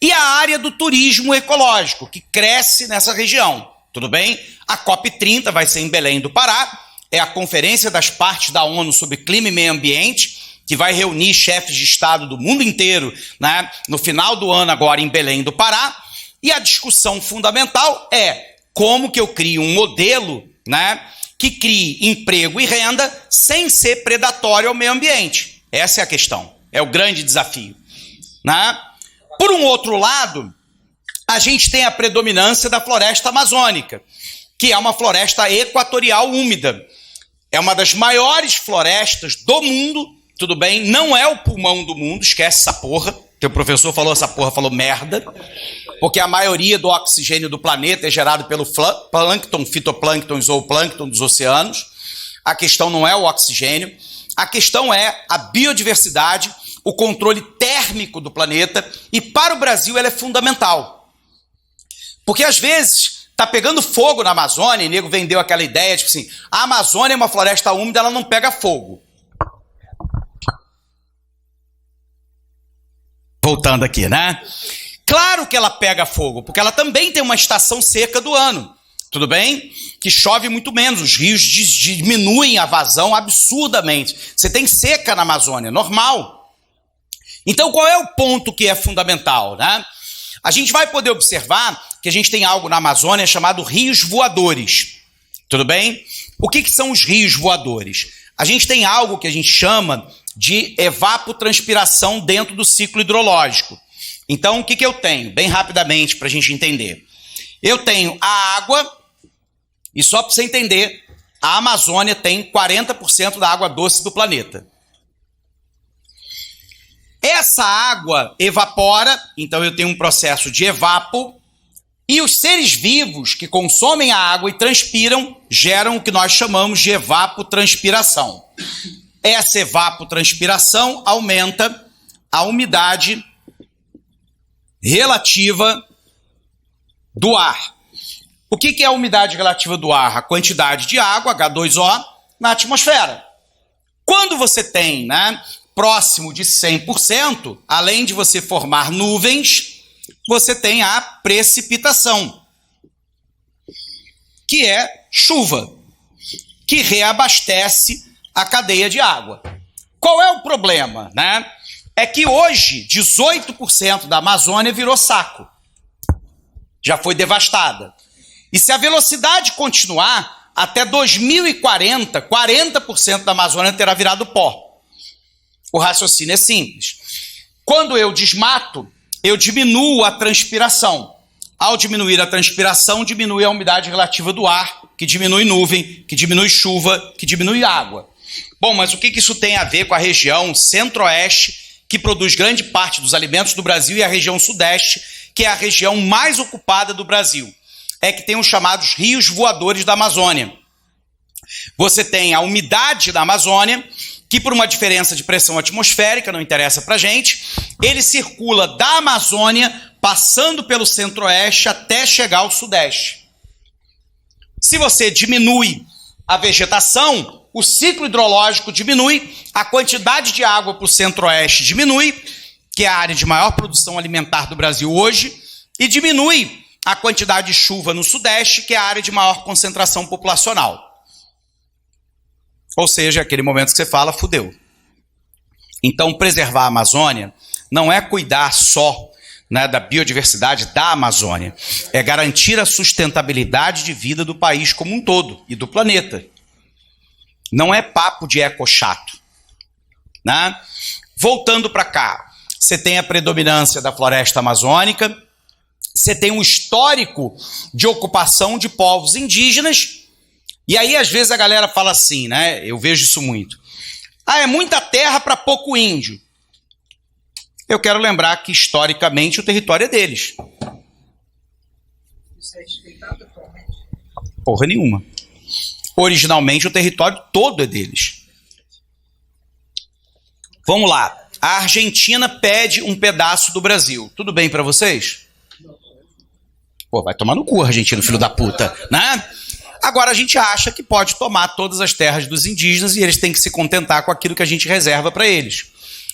e a área do turismo ecológico, que cresce nessa região. Tudo bem? A COP30 vai ser em Belém do Pará, é a Conferência das Partes da ONU sobre Clima e Meio Ambiente, que vai reunir chefes de Estado do mundo inteiro, né, no final do ano agora em Belém do Pará, e a discussão fundamental é como que eu crio um modelo, né, que crie emprego e renda sem ser predatório ao meio ambiente. Essa é a questão, é o grande desafio, né? Por um outro lado, a gente tem a predominância da floresta amazônica, que é uma floresta equatorial úmida. É uma das maiores florestas do mundo, tudo bem? Não é o pulmão do mundo, esquece essa porra. Teu professor falou essa porra, falou merda. Porque a maioria do oxigênio do planeta é gerado pelo plâncton, fitoplâncton e zooplâncton dos oceanos. A questão não é o oxigênio, a questão é a biodiversidade, o controle térmico do planeta, e para o Brasil ela é fundamental. Porque às vezes tá pegando fogo na Amazônia, e o nego vendeu aquela ideia, tipo assim, a Amazônia é uma floresta úmida, ela não pega fogo. Voltando aqui, né? Claro que ela pega fogo, porque ela também tem uma estação seca do ano, tudo bem? Que chove muito menos, os rios diminuem a vazão absurdamente. Você tem seca na Amazônia, normal. Então qual é o ponto que é fundamental, né? A gente vai poder observar que a gente tem algo na Amazônia chamado rios voadores, tudo bem? O que são os rios voadores? A gente tem algo que a gente chama de evapotranspiração dentro do ciclo hidrológico. Então, o que eu tenho? Bem rapidamente, para a gente entender. Eu tenho a água, e só para você entender, a Amazônia tem 40% da água doce do planeta. Essa água evapora, então eu tenho um processo de evapo, e os seres vivos que consomem a água e transpiram geram o que nós chamamos de evapotranspiração. Essa evapotranspiração aumenta a umidade relativa do ar. O que é a umidade relativa do ar? A quantidade de água, H2O, na atmosfera. Quando você tem, próximo de 100%, além de você formar nuvens, você tem a precipitação, que é chuva, que reabastece a cadeia de água. Qual é o problema, É que hoje 18% da Amazônia virou saco. Já foi devastada. E se a velocidade continuar, até 2040, 40% da Amazônia terá virado pó. O raciocínio é simples. Quando eu desmato, eu diminuo a transpiração. Ao diminuir a transpiração, diminui a umidade relativa do ar, que diminui nuvem, que diminui chuva, que diminui água. Bom, mas o que isso tem a ver com a região centro-oeste, que produz grande parte dos alimentos do Brasil, e a região sudeste, que é a região mais ocupada do Brasil? É que tem os chamados rios voadores da Amazônia. Você tem a umidade da Amazônia, que por uma diferença de pressão atmosférica, não interessa pra gente, ele circula da Amazônia, passando pelo centro-oeste até chegar ao sudeste. Se você diminui a vegetação, o ciclo hidrológico diminui, a quantidade de água para o centro-oeste diminui, que é a área de maior produção alimentar do Brasil hoje, e diminui a quantidade de chuva no sudeste, que é a área de maior concentração populacional. Ou seja, aquele momento que você fala, fudeu. Então, preservar a Amazônia não é cuidar só da biodiversidade da Amazônia, é garantir a sustentabilidade de vida do país como um todo e do planeta. Não é papo de eco chato. Voltando para cá, você tem a predominância da floresta amazônica, você tem um histórico de ocupação de povos indígenas. E aí, às vezes, a galera fala assim, eu vejo isso muito. É muita terra para pouco índio. Eu quero lembrar que, historicamente, o território é deles. Isso é respeitado atualmente? Porra nenhuma. Originalmente, o território todo é deles. Vamos lá. A Argentina pede um pedaço do Brasil. Tudo bem para vocês? Pô, vai tomar no cu, argentino, filho da puta, Agora a gente acha que pode tomar todas as terras dos indígenas e eles têm que se contentar com aquilo que a gente reserva para eles.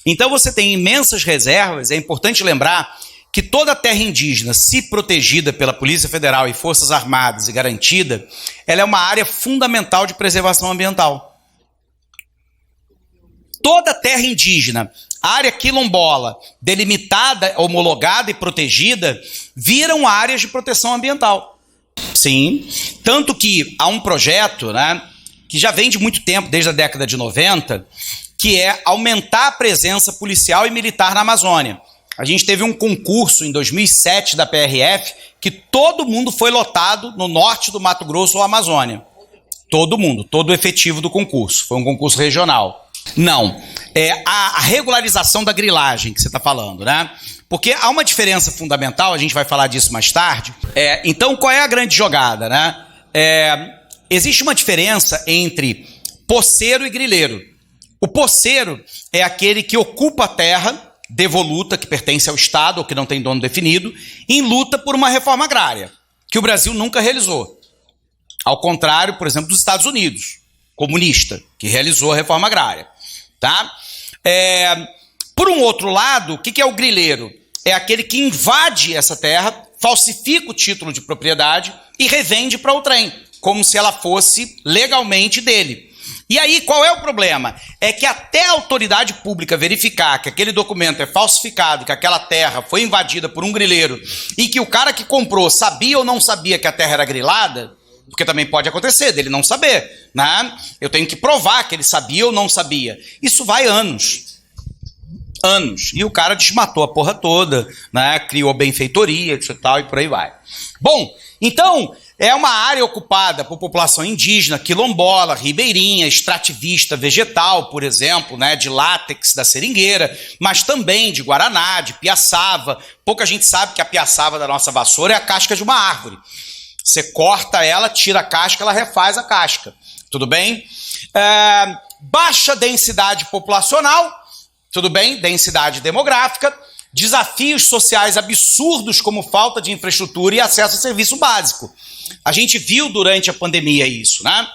Então você tem imensas reservas, é importante lembrar que toda a terra indígena, se protegida pela Polícia Federal e Forças Armadas e garantida, ela é uma área fundamental de preservação ambiental. Toda a terra indígena, área quilombola, delimitada, homologada e protegida, viram áreas de proteção ambiental. Sim, tanto que há um projeto, que já vem de muito tempo, desde a década de 90, que é aumentar a presença policial e militar na Amazônia. A gente teve um concurso em 2007 da PRF, que todo mundo foi lotado no norte do Mato Grosso ou Amazônia. Todo mundo, todo o efetivo do concurso. Foi um concurso regional. Não, é a regularização da grilagem que você está falando, Porque há uma diferença fundamental, a gente vai falar disso mais tarde. Então, qual é a grande jogada, existe uma diferença entre poceiro e grileiro. O poceiro é aquele que ocupa a terra devoluta, que pertence ao Estado ou que não tem dono definido, em luta por uma reforma agrária, que o Brasil nunca realizou. Ao contrário, por exemplo, dos Estados Unidos, comunista, que realizou a reforma agrária. Por um outro lado, o que é o grileiro? É aquele que invade essa terra, falsifica o título de propriedade e revende para outrem, como se ela fosse legalmente dele. E aí, qual é o problema? É que até a autoridade pública verificar que aquele documento é falsificado, que aquela terra foi invadida por um grileiro e que o cara que comprou sabia ou não sabia que a terra era grilada, porque também pode acontecer dele não saber, Eu tenho que provar que ele sabia ou não sabia. Isso vai anos. Anos. E o cara desmatou a porra toda, né? Criou benfeitoria, etc. e por aí vai. Bom, então, é uma área ocupada por população indígena, quilombola, ribeirinha, extrativista vegetal, por exemplo, né? De látex da seringueira, mas também de guaraná, de piaçava. Pouca gente sabe que a piaçava da nossa vassoura é a casca de uma árvore. Você corta ela, tira a casca, ela refaz a casca. Tudo bem? Baixa densidade populacional. Tudo bem? Densidade demográfica, desafios sociais absurdos como falta de infraestrutura e acesso a serviço básico. A gente viu durante a pandemia isso, né?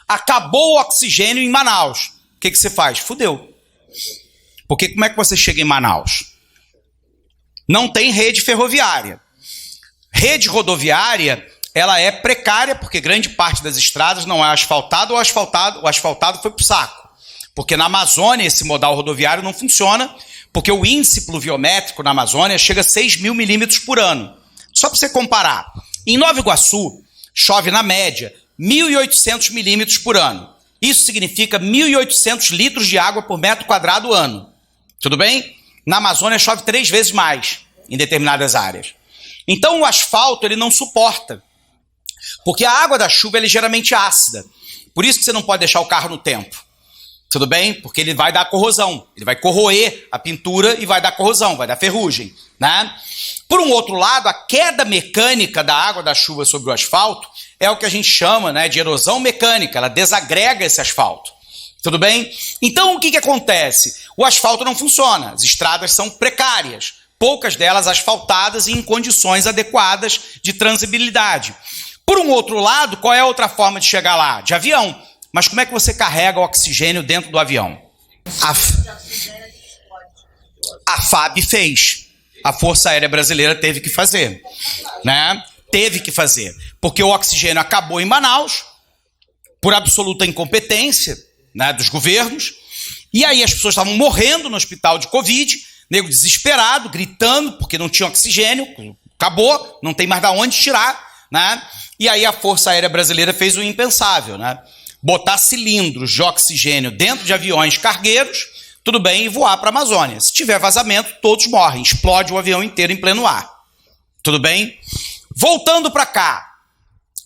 Acabou o oxigênio em Manaus. O que você faz? Fudeu. Porque como é que você chega em Manaus? Não tem rede ferroviária. Rede rodoviária, ela é precária porque grande parte das estradas não é asfaltado ou o asfaltado foi pro saco. Porque na Amazônia esse modal rodoviário não funciona, porque o índice pluviométrico na Amazônia chega a 6.000 milímetros por ano. Só para você comparar, em Nova Iguaçu chove na média 1.800 milímetros por ano. Isso significa 1.800 litros de água por metro quadrado ano. Tudo bem? Na Amazônia chove 3 vezes mais em determinadas áreas. Então o asfalto ele não suporta, porque a água da chuva é ligeiramente ácida. Por isso que você não pode deixar o carro no tempo. Tudo bem? Porque ele vai dar corrosão, ele vai corroer a pintura e vai dar corrosão, vai dar ferrugem, né? Por um outro lado, a queda mecânica da água da chuva sobre o asfalto é o que a gente chama, né, de erosão mecânica, ela desagrega esse asfalto. Tudo bem? Então o que acontece? O asfalto não funciona, as estradas são precárias, poucas delas asfaltadas e em condições adequadas de transibilidade. Por um outro lado, qual é a outra forma de chegar lá? De avião. Mas como é que você carrega o oxigênio dentro do avião? A FAB fez. A Força Aérea Brasileira teve que fazer, né? Teve que fazer. Porque o oxigênio acabou em Manaus, por absoluta incompetência, né, dos governos. E aí as pessoas estavam morrendo no hospital de Covid, nego desesperado, gritando, porque não tinha oxigênio. Acabou, não tem mais de onde tirar, né? E aí a Força Aérea Brasileira fez o impensável, né? Botar cilindros de oxigênio dentro de aviões cargueiros, tudo bem, e voar para a Amazônia. Se tiver vazamento, todos morrem. Explode o avião inteiro em pleno ar. Tudo bem? Voltando para cá.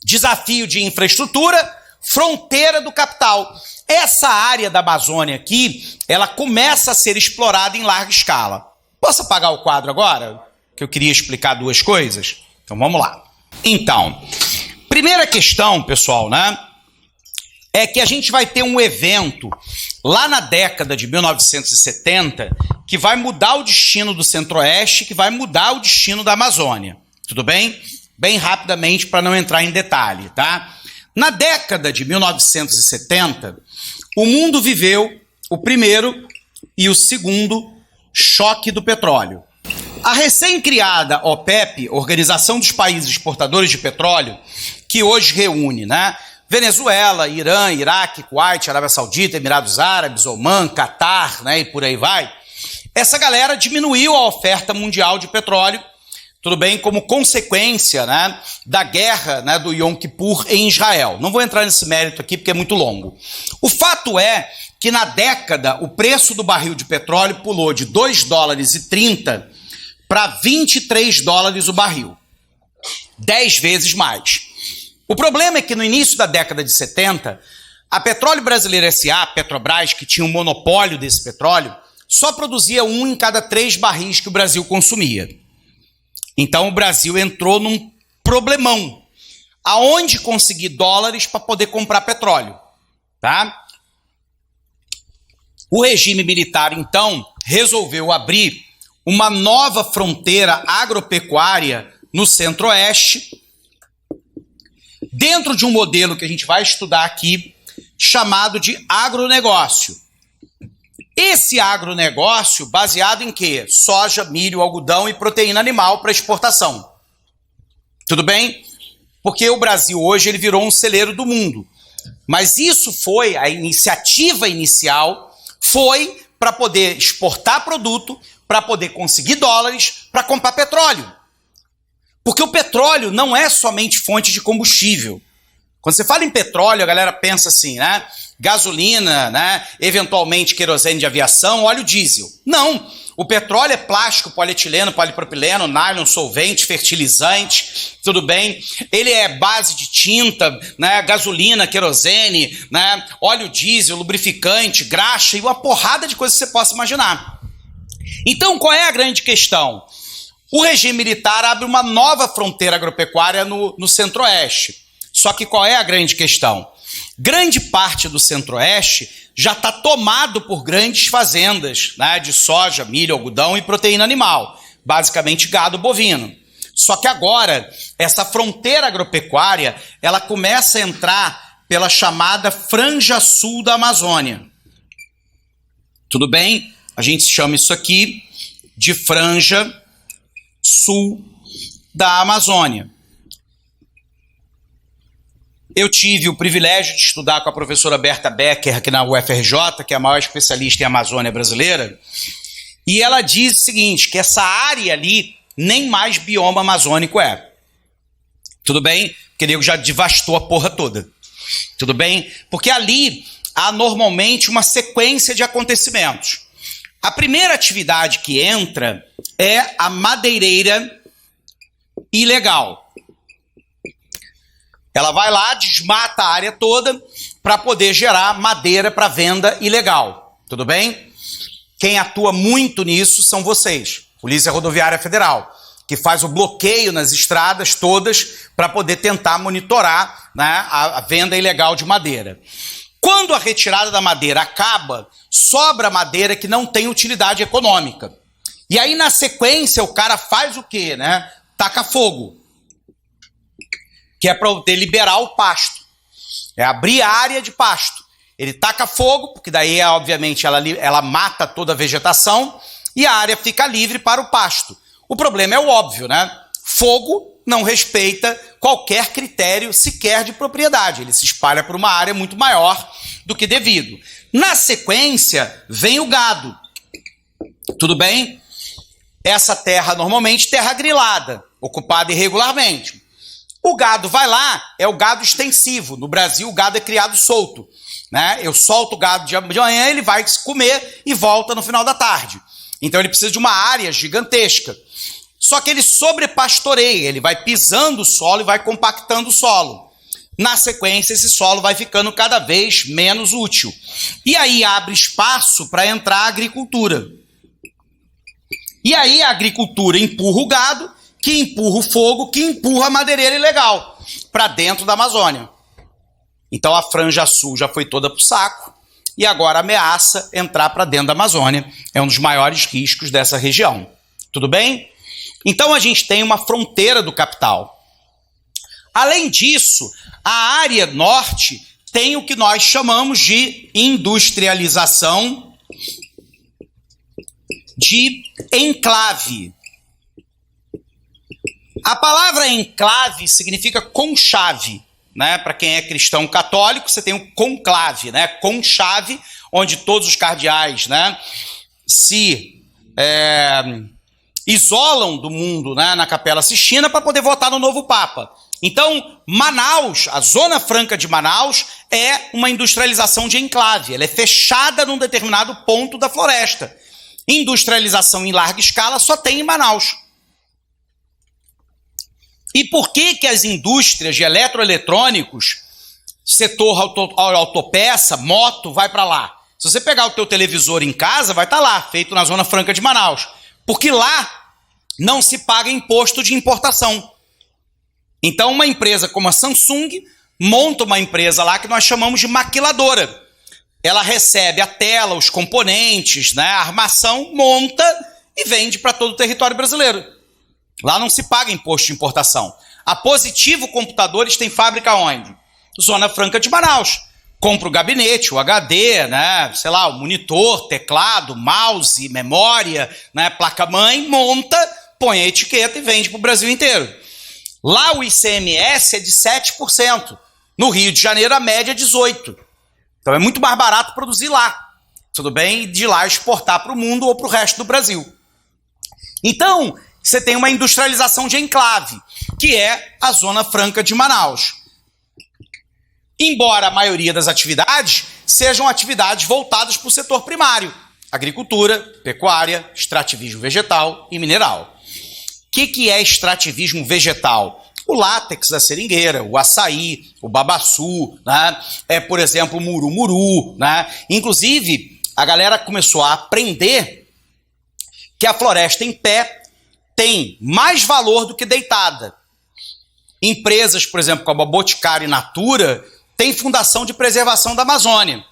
Desafio de infraestrutura, fronteira do capital. Essa área da Amazônia aqui, ela começa a ser explorada em larga escala. Posso apagar o quadro agora? Que eu queria explicar 2 coisas. Então vamos lá. Então, primeira questão, pessoal, né? É que a gente vai ter um evento lá na década de 1970 que vai mudar o destino do Centro-Oeste, que vai mudar o destino da Amazônia. Tudo bem? Bem rapidamente para não entrar em detalhe, tá? Na década de 1970, o mundo viveu o primeiro e o segundo choque do petróleo. A recém-criada OPEP, Organização dos Países Exportadores de Petróleo, que hoje reúne, né, Venezuela, Irã, Iraque, Kuwait, Arábia Saudita, Emirados Árabes, Omã, Catar, né, e por aí vai. Essa galera diminuiu a oferta mundial de petróleo, tudo bem, como consequência, né, da guerra, né, do Yom Kippur em Israel. Não vou entrar nesse mérito aqui porque é muito longo. O fato é que na década o preço do barril de petróleo pulou de 2,30 dólares para 23 dólares o barril. 10 vezes mais. O problema é que no início da década de 70, a Petróleo Brasileiro S.A., Petrobras, que tinha um monopólio desse petróleo, só produzia 1 em cada 3 barris que o Brasil consumia. Então o Brasil entrou num problemão. Aonde conseguir dólares para poder comprar petróleo? Tá? O regime militar, então, resolveu abrir uma nova fronteira agropecuária no Centro-Oeste, dentro de um modelo que a gente vai estudar aqui, chamado de agronegócio. Esse agronegócio baseado em quê? Soja, milho, algodão e proteína animal para exportação. Tudo bem? Porque o Brasil hoje ele virou um celeiro do mundo. Mas isso foi, a iniciativa inicial foi para poder exportar produto, para poder conseguir dólares, para comprar petróleo. Porque o petróleo não é somente fonte de combustível. Quando você fala em petróleo, a galera pensa assim, né? Gasolina, né? Eventualmente querosene de aviação, óleo diesel. Não! O petróleo é plástico, polietileno, polipropileno, nylon, solvente, fertilizante, tudo bem? Ele é base de tinta, né? Gasolina, querosene, né? Óleo diesel, lubrificante, graxa e uma porrada de coisas que você possa imaginar. Então, qual é a grande questão? O regime militar abre uma nova fronteira agropecuária no Centro-Oeste. Só que qual é a grande questão? Grande parte do Centro-Oeste já está tomado por grandes fazendas, né, de soja, milho, algodão e proteína animal, basicamente gado bovino. Só que agora, essa fronteira agropecuária, ela começa a entrar pela chamada Franja Sul da Amazônia. Tudo bem? A gente chama isso aqui de Franja Sul da Amazônia. Eu tive o privilégio de estudar com a professora Berta Becker aqui na UFRJ, que é a maior especialista em Amazônia brasileira, e ela diz o seguinte, que essa área ali nem mais bioma amazônico é. Tudo bem? Porque ele já devastou a porra toda. Tudo bem? Porque ali há normalmente uma sequência de acontecimentos. A primeira atividade que entra é a madeireira ilegal. Ela vai lá, desmata a área toda para poder gerar madeira para venda ilegal. Tudo bem? Quem atua muito nisso são vocês, Polícia Rodoviária Federal, que faz o bloqueio nas estradas todas para poder tentar monitorar, né, a venda ilegal de madeira. Quando a retirada da madeira acaba, sobra madeira que não tem utilidade econômica. E aí, na sequência, o cara faz o quê, né? Taca fogo. Que é para poder liberar o pasto. É abrir a área de pasto. Ele taca fogo, porque daí, obviamente, ela mata toda a vegetação e a área fica livre para o pasto. O problema é o óbvio, né? Fogo não respeita qualquer critério sequer de propriedade. Ele se espalha por uma área muito maior do que devido. Na sequência, vem o gado. Tudo bem? Essa terra, normalmente, terra grilada, ocupada irregularmente. O gado vai lá, é o gado extensivo. No Brasil, o gado é criado solto, né? Eu solto o gado de manhã, ele vai comer e volta no final da tarde. Então, ele precisa de uma área gigantesca. Só que ele sobrepastoreia, ele vai pisando o solo e vai compactando o solo. Na sequência, esse solo vai ficando cada vez menos útil. E aí abre espaço para entrar a agricultura. E aí a agricultura empurra o gado, que empurra o fogo, que empurra a madeireira ilegal para dentro da Amazônia. Então a Franja Sul já foi toda para o saco e agora ameaça entrar para dentro da Amazônia. É um dos maiores riscos dessa região. Tudo bem? Então a gente tem uma fronteira do capital. Além disso, a área norte tem o que nós chamamos de industrialização de enclave. A palavra enclave significa conchave, né? Para quem é cristão católico, você tem o conclave, né? Conchave, onde todos os cardeais, né, se isolam do mundo, né, na Capela Sistina para poder votar no novo Papa. Então, Manaus, a Zona Franca de Manaus, é uma industrialização de enclave. Ela é fechada num determinado ponto da floresta. Industrialização em larga escala só tem em Manaus. E por que que as indústrias de eletroeletrônicos, setor autopeça, moto, vai para lá? Se você pegar o teu televisor em casa, vai estar lá, feito na Zona Franca de Manaus. Porque lá não se paga imposto de importação. Então uma empresa como a Samsung monta uma empresa lá que nós chamamos de maquiladora. Ela recebe a tela, os componentes, né, a armação, monta e vende para todo o território brasileiro. Lá não se paga imposto de importação. A Positivo Computadores tem fábrica onde? Zona Franca de Manaus. Compra o gabinete, o HD, né, sei lá, o monitor, teclado, mouse, memória, né, placa-mãe, monta, põe a etiqueta e vende para o Brasil inteiro. Lá o ICMS é de 7%. No Rio de Janeiro a média é 18%. Então é muito mais barato produzir lá. Tudo bem? E de lá exportar para o mundo ou para o resto do Brasil. Então, você tem uma industrialização de enclave, que é a Zona Franca de Manaus. embora a maioria das atividades sejam atividades voltadas para o setor primário: agricultura, pecuária, extrativismo vegetal e mineral. O que é extrativismo vegetal? O látex da seringueira, o açaí, o babaçu, né? Por exemplo, o muru-muru, né? Inclusive, a galera começou a aprender que a floresta em pé tem mais valor do que deitada. Empresas, por exemplo, como a Boticário e Natura, têm fundação de preservação da Amazônia.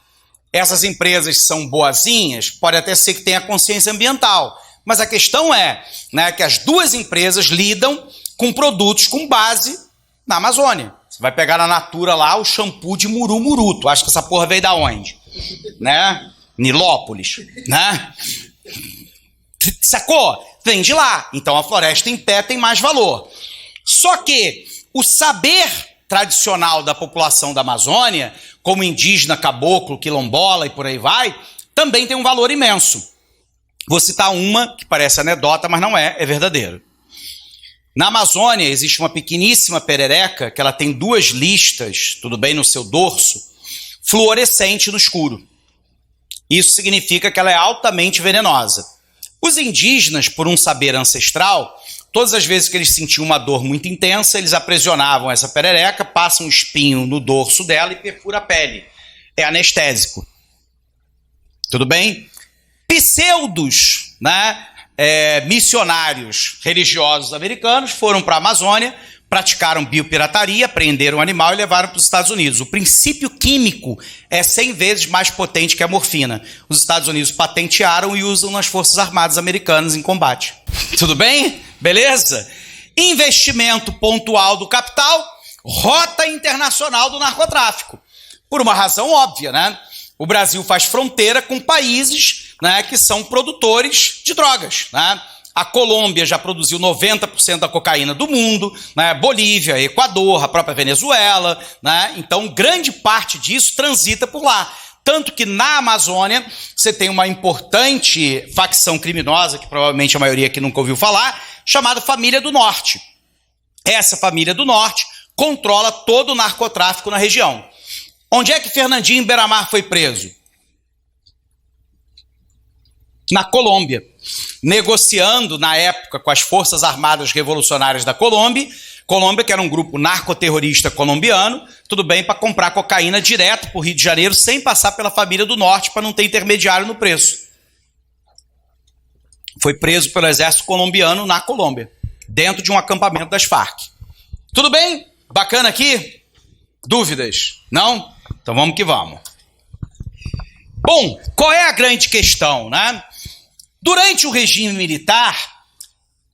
Essas empresas são boazinhas? Pode até ser que tenha consciência ambiental, mas a questão é, né, que as duas empresas lidam com produtos com base na Amazônia. Você vai pegar na Natura lá o shampoo de muru-muru. Tu acha que essa porra veio da onde? Né? Nilópolis, né? Sacou? Vem de lá. Então a floresta em pé tem mais valor. Só que o saber tradicional da população da Amazônia, como indígena, caboclo, quilombola e por aí vai, também tem um valor imenso. Vou citar uma que parece anedota, mas não é, é verdadeiro. Na Amazônia existe uma pequeníssima perereca que ela tem 2 listas, tudo bem, no seu dorso, fluorescente no escuro. Isso significa que ela é altamente venenosa. Os indígenas, por um saber ancestral, todas as vezes que eles sentiam uma dor muito intensa, eles aprisionavam essa perereca, passam um espinho no dorso dela e perfura a pele. É anestésico. Tudo bem? Pseudos, né, missionários religiosos americanos foram para a Amazônia, praticaram biopirataria, prenderam o animal e levaram para os Estados Unidos. O princípio químico é 100 vezes mais potente que a morfina. Os Estados Unidos patentearam e usam nas Forças Armadas Americanas em combate. Tudo bem? Beleza? Investimento pontual do capital, rota internacional do narcotráfico. Por uma razão óbvia, né? O Brasil faz fronteira com países, né, que são produtores de drogas, né? A Colômbia já produziu 90% da cocaína do mundo, né? Bolívia, Equador, a própria Venezuela, né? Então, grande parte disso transita por lá. Tanto que na Amazônia você tem uma importante facção criminosa, que provavelmente a maioria aqui nunca ouviu falar, chamada Família do Norte. Essa Família do Norte controla todo o narcotráfico na região. Onde é que Fernandinho Beiramar foi preso? Na Colômbia, negociando na época com as Forças Armadas Revolucionárias da Colômbia, que era um grupo narcoterrorista colombiano, tudo bem, para comprar cocaína direto para o Rio de Janeiro, sem passar pela Família do Norte, para não ter intermediário no preço. Foi preso pelo exército colombiano na Colômbia, dentro de um acampamento das Farc. Tudo bem? Bacana aqui? Dúvidas? Não? Então vamos que vamos. Bom, qual é a grande questão, né? Durante o regime militar,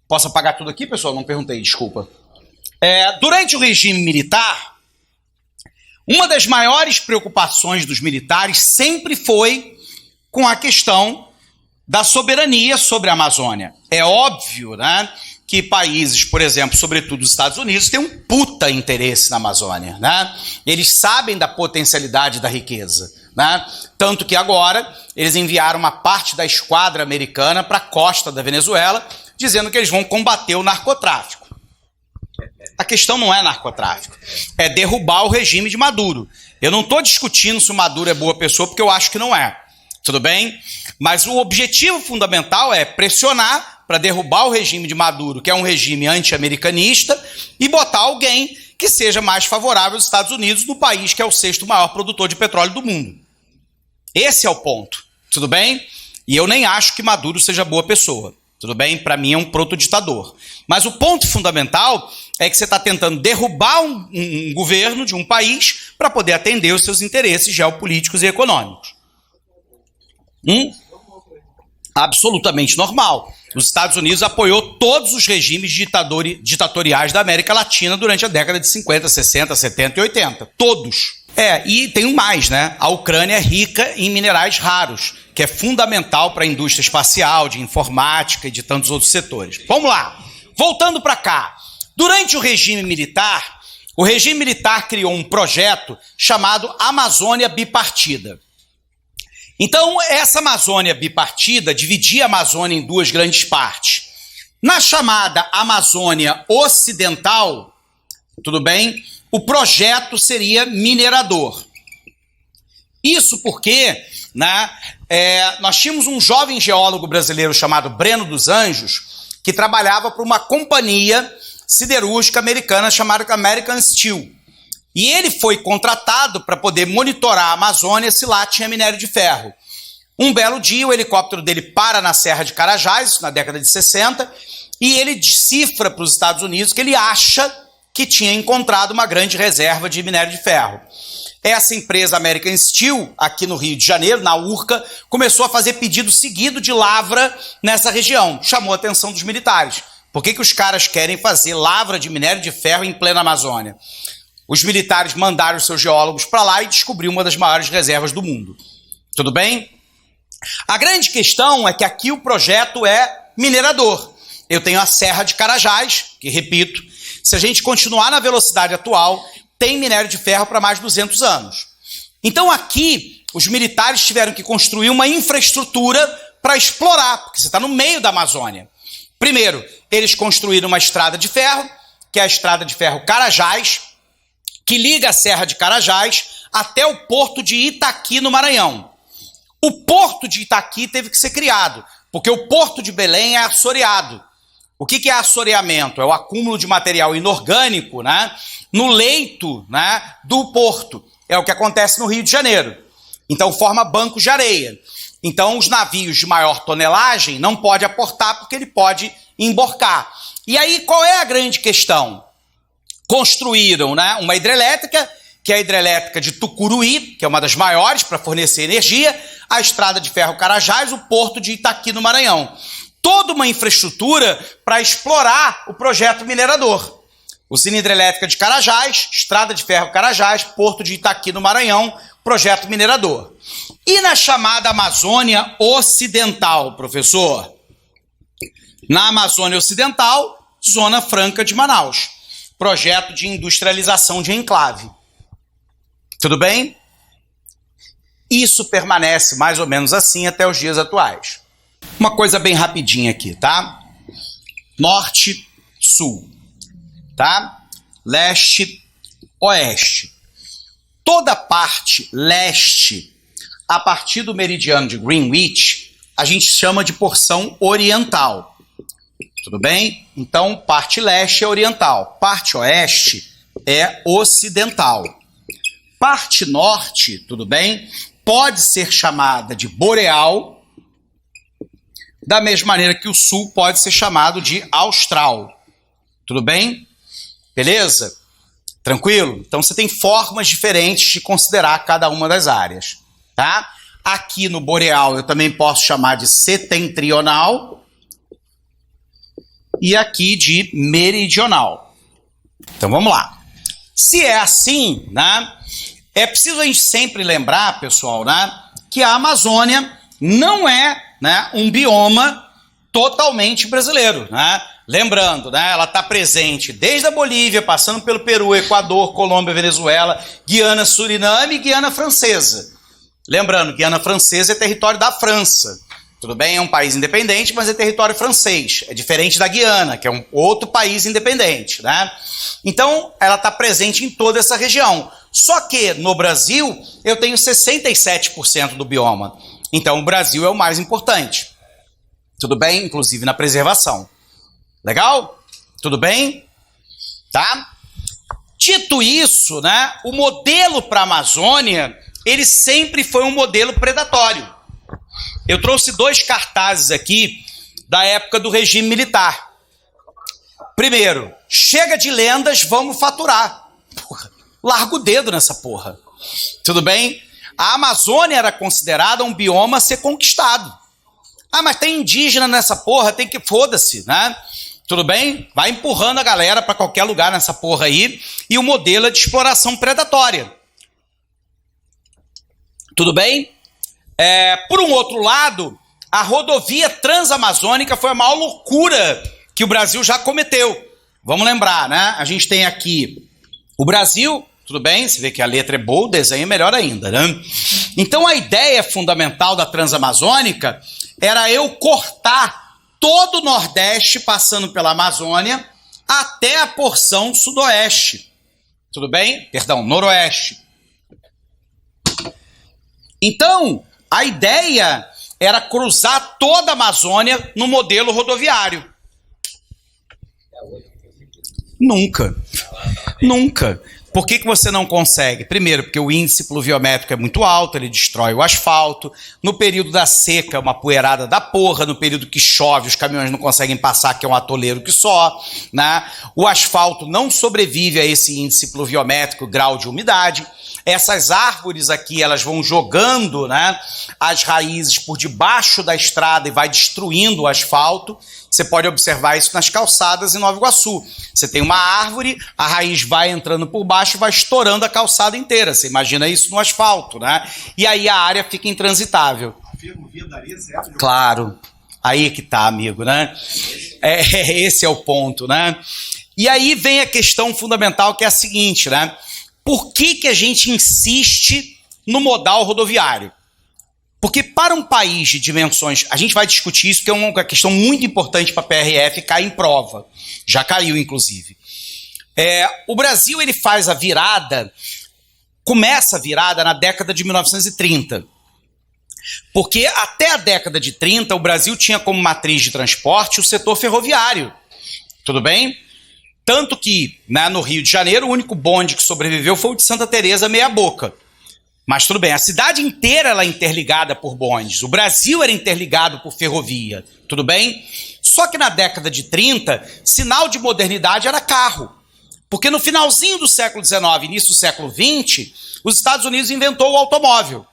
posso apagar tudo aqui, pessoal? Não perguntei, desculpa. Durante o regime militar, uma das maiores preocupações dos militares sempre foi com a questão da soberania sobre a Amazônia. É óbvio, né, que países, por exemplo, sobretudo os Estados Unidos, têm um puta interesse na Amazônia, né? Eles sabem da potencialidade da riqueza, né? Tanto que agora eles enviaram uma parte da esquadra americana para a costa da Venezuela, dizendo que eles vão combater o narcotráfico. A questão não é narcotráfico, é derrubar o regime de Maduro. Eu não estou discutindo se o Maduro é boa pessoa, porque eu acho que não é. Tudo bem? Mas o objetivo fundamental é pressionar para derrubar o regime de Maduro, que é um regime anti-americanista, e botar alguém que seja mais favorável aos Estados Unidos, do país que é o 6º maior produtor de petróleo do mundo. Esse é o ponto. Tudo bem? E eu nem acho que Maduro seja boa pessoa. Tudo bem? Para mim é um proto-ditador. Mas o ponto fundamental é que você está tentando derrubar um governo de um país para poder atender os seus interesses geopolíticos e econômicos. Absolutamente normal. Os Estados Unidos apoiou todos os regimes ditatoriais da América Latina durante a década de 50, 60, 70 e 80. Todos. E tem mais, né? A Ucrânia é rica em minerais raros, que é fundamental para a indústria espacial, de informática e de tantos outros setores. Vamos lá. Voltando para cá. Durante o regime militar criou um projeto chamado Amazônia Bipartida. Então, essa Amazônia bipartida dividia a Amazônia em 2 grandes partes. Na chamada Amazônia Ocidental, tudo bem? o projeto seria minerador. Isso porque, né, nós tínhamos um jovem geólogo brasileiro chamado Breno dos Anjos, que trabalhava para uma companhia siderúrgica americana chamada American Steel. E ele foi contratado para poder monitorar a Amazônia se lá tinha minério de ferro. Um belo dia, o helicóptero dele para na Serra de Carajás, na década de 60, e ele decifra para os Estados Unidos que ele acha que tinha encontrado uma grande reserva de minério de ferro. Essa empresa American Steel, aqui no Rio de Janeiro, na Urca, começou a fazer pedido seguido de lavra nessa região. Chamou a atenção dos militares. Por que os caras querem fazer lavra de minério de ferro em plena Amazônia? Os militares mandaram seus geólogos para lá e descobriu uma das maiores reservas do mundo. Tudo bem? A grande questão é que aqui o projeto é minerador. Eu tenho a Serra de Carajás, que, repito, se a gente continuar na velocidade atual, tem minério de ferro para mais de 200 anos. Então aqui, os militares tiveram que construir uma infraestrutura para explorar, porque você está no meio da Amazônia. Primeiro, eles construíram uma estrada de ferro, que é a estrada de ferro Carajás, que liga a Serra de Carajás até o porto de Itaqui, no Maranhão. O porto de Itaqui teve que ser criado, porque o porto de Belém é assoreado. O que é assoreamento? É o acúmulo de material inorgânico, né, no leito, né, do porto. É o que acontece no Rio de Janeiro. Então forma bancos de areia. Então os navios de maior tonelagem não podem aportar porque ele pode emborcar. E aí qual é a grande questão? Construíram, né, uma hidrelétrica, que é a hidrelétrica de Tucuruí, que é uma das maiores para fornecer energia, a estrada de ferro Carajás, o porto de Itaqui, no Maranhão. Toda uma infraestrutura para explorar o projeto minerador. Usina hidrelétrica de Carajás, estrada de ferro Carajás, porto de Itaqui, no Maranhão, projeto minerador. E na chamada Amazônia Ocidental, professor? Na Amazônia Ocidental, Zona Franca de Manaus. Projeto de industrialização de enclave. Tudo bem? Isso permanece mais ou menos assim até os dias atuais. Uma coisa bem rapidinha aqui, tá? Norte, sul, tá? Leste, oeste. Toda a parte leste, a partir do meridiano de Greenwich, a gente chama de porção oriental. Tudo bem? Então, parte leste é oriental, parte oeste é ocidental. Parte norte, tudo bem? Pode ser chamada de boreal, da mesma maneira que o sul pode ser chamado de austral. Tudo bem? Beleza? Tranquilo? Então você tem formas diferentes de considerar cada uma das áreas, tá? Aqui no boreal eu também posso chamar de setentrional e aqui de meridional. Então vamos lá. Se é assim, né? É preciso a gente sempre lembrar, pessoal, né, que a Amazônia não é, né, um bioma totalmente brasileiro, né? Lembrando, né, ela está presente desde a Bolívia, passando pelo Peru, Equador, Colômbia, Venezuela, Guiana, Suriname e Guiana Francesa. Lembrando, Guiana Francesa é território da França. Tudo bem, é um país independente, mas é território francês. É diferente da Guiana, que é um outro país independente, né? Então, ela está presente em toda essa região. Só que, no Brasil, eu tenho 67% do bioma. Então, o Brasil é o mais importante. Tudo bem? Inclusive na preservação. Legal? Tudo bem? Tá? Dito isso, né, o modelo para a Amazônia, ele sempre foi um modelo predatório. Eu trouxe 2 cartazes aqui da época do regime militar. Primeiro, chega de lendas, vamos faturar. Porra, larga o dedo nessa porra. Tudo bem? A Amazônia era considerada um bioma a ser conquistado. Ah, mas tem indígena nessa porra, tem que foda-se, né? Tudo bem? Vai empurrando a galera para qualquer lugar nessa porra aí. E o modelo é de exploração predatória. Tudo bem? Por um outro lado, a rodovia transamazônica foi a maior loucura que o Brasil já cometeu. Vamos lembrar, né? A gente tem aqui o Brasil, tudo bem? Você vê que a letra é boa, o desenho é melhor ainda, né? Então a ideia fundamental da transamazônica era eu cortar todo o Nordeste, passando pela Amazônia, até a porção sudoeste. Tudo bem? Perdão, noroeste. Então, a ideia era cruzar toda a Amazônia no modelo rodoviário. Nunca. Nunca. Por que você não consegue? Primeiro, porque o índice pluviométrico é muito alto, ele destrói o asfalto. No período da seca, uma poeirada da porra. No período que chove, os caminhões não conseguem passar, que é um atoleiro que só. Né? O asfalto não sobrevive a esse índice pluviométrico, grau de umidade. Essas árvores aqui, elas vão jogando, né, as raízes por debaixo da estrada e vai destruindo o asfalto. Você pode observar isso nas calçadas em Nova Iguaçu. Você tem uma árvore, a raiz vai entrando por baixo e vai estourando a calçada inteira. Você imagina isso no asfalto, né? E aí a área fica intransitável. A ferrovia daria zero. Claro. Aí que tá, amigo, né? Esse é o ponto, né? E aí vem a questão fundamental, que é a seguinte, né? Por que a gente insiste no modal rodoviário? Porque para um país de dimensões, a gente vai discutir isso, que é uma questão muito importante para a PRF, cai em prova. Já caiu, inclusive. O Brasil, ele faz a virada, começa a virada na década de 1930. Porque até a década de 30, o Brasil tinha como matriz de transporte o setor ferroviário. Tudo bem? Tanto que, né, no Rio de Janeiro, o único bonde que sobreviveu foi o de Santa Teresa Meia Boca. Mas tudo bem, a cidade inteira ela é interligada por bondes. O Brasil era interligado por ferrovia. Tudo bem? Só que na década de 30, sinal de modernidade era carro. Porque no finalzinho do século XIX, início do século XX, os Estados Unidos inventou o automóvel.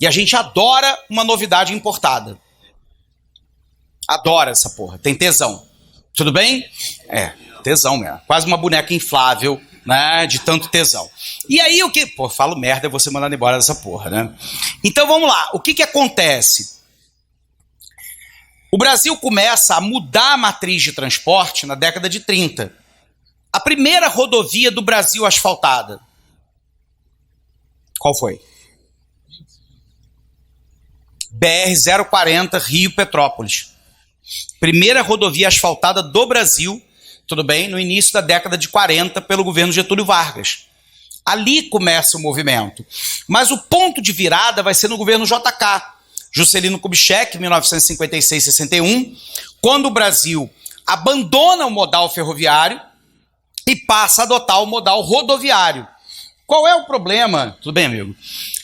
E a gente adora uma novidade importada. Adora essa porra, tem tesão. Tudo bem? Tesão mesmo. Quase uma boneca inflável, né? De tanto tesão. E aí o que... Pô, falo merda, eu vou ser mandado embora dessa porra, né? Então vamos lá. O que acontece? O Brasil começa a mudar a matriz de transporte na década de 30. A primeira rodovia do Brasil asfaltada. Qual foi? BR-040 Rio-Petrópolis. Primeira rodovia asfaltada do Brasil, tudo bem, no início da década de 40, pelo governo Getúlio Vargas. Ali começa o movimento. Mas o ponto de virada vai ser no governo JK, Juscelino Kubitschek, 1956-61, quando o Brasil abandona o modal ferroviário e passa a adotar o modal rodoviário. Qual é o problema? Tudo bem, amigo?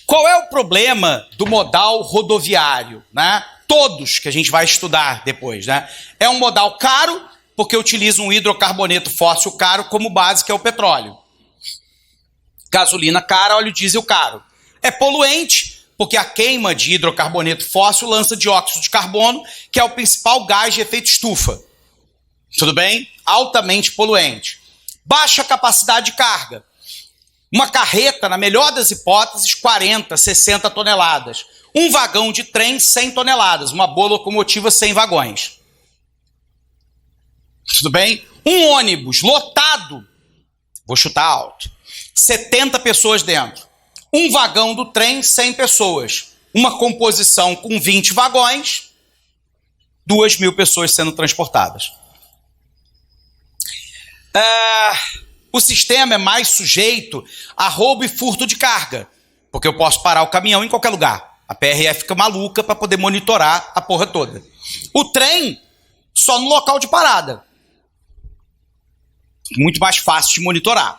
Qual é o problema do modal rodoviário, né? Todos que a gente vai estudar depois, né? É um modal caro, porque utiliza um hidrocarboneto fóssil caro como base, que é o petróleo. Gasolina cara, óleo diesel caro. É poluente, porque a queima de hidrocarboneto fóssil lança dióxido de carbono, que é o principal gás de efeito estufa. Tudo bem? Altamente poluente. Baixa capacidade de carga. Uma carreta, na melhor das hipóteses, 40, 60 toneladas. Um vagão de trem, 100 toneladas. Uma boa locomotiva, 100 vagões. Tudo bem? Um ônibus lotado, vou chutar alto, 70 pessoas dentro. Um vagão do trem, 100 pessoas. Uma composição com 20 vagões, 2.000 pessoas sendo transportadas. O sistema é mais sujeito a roubo e furto de carga, porque eu posso parar o caminhão em qualquer lugar. A PRF fica maluca para poder monitorar a porra toda. O trem, só no local de parada. Muito mais fácil de monitorar.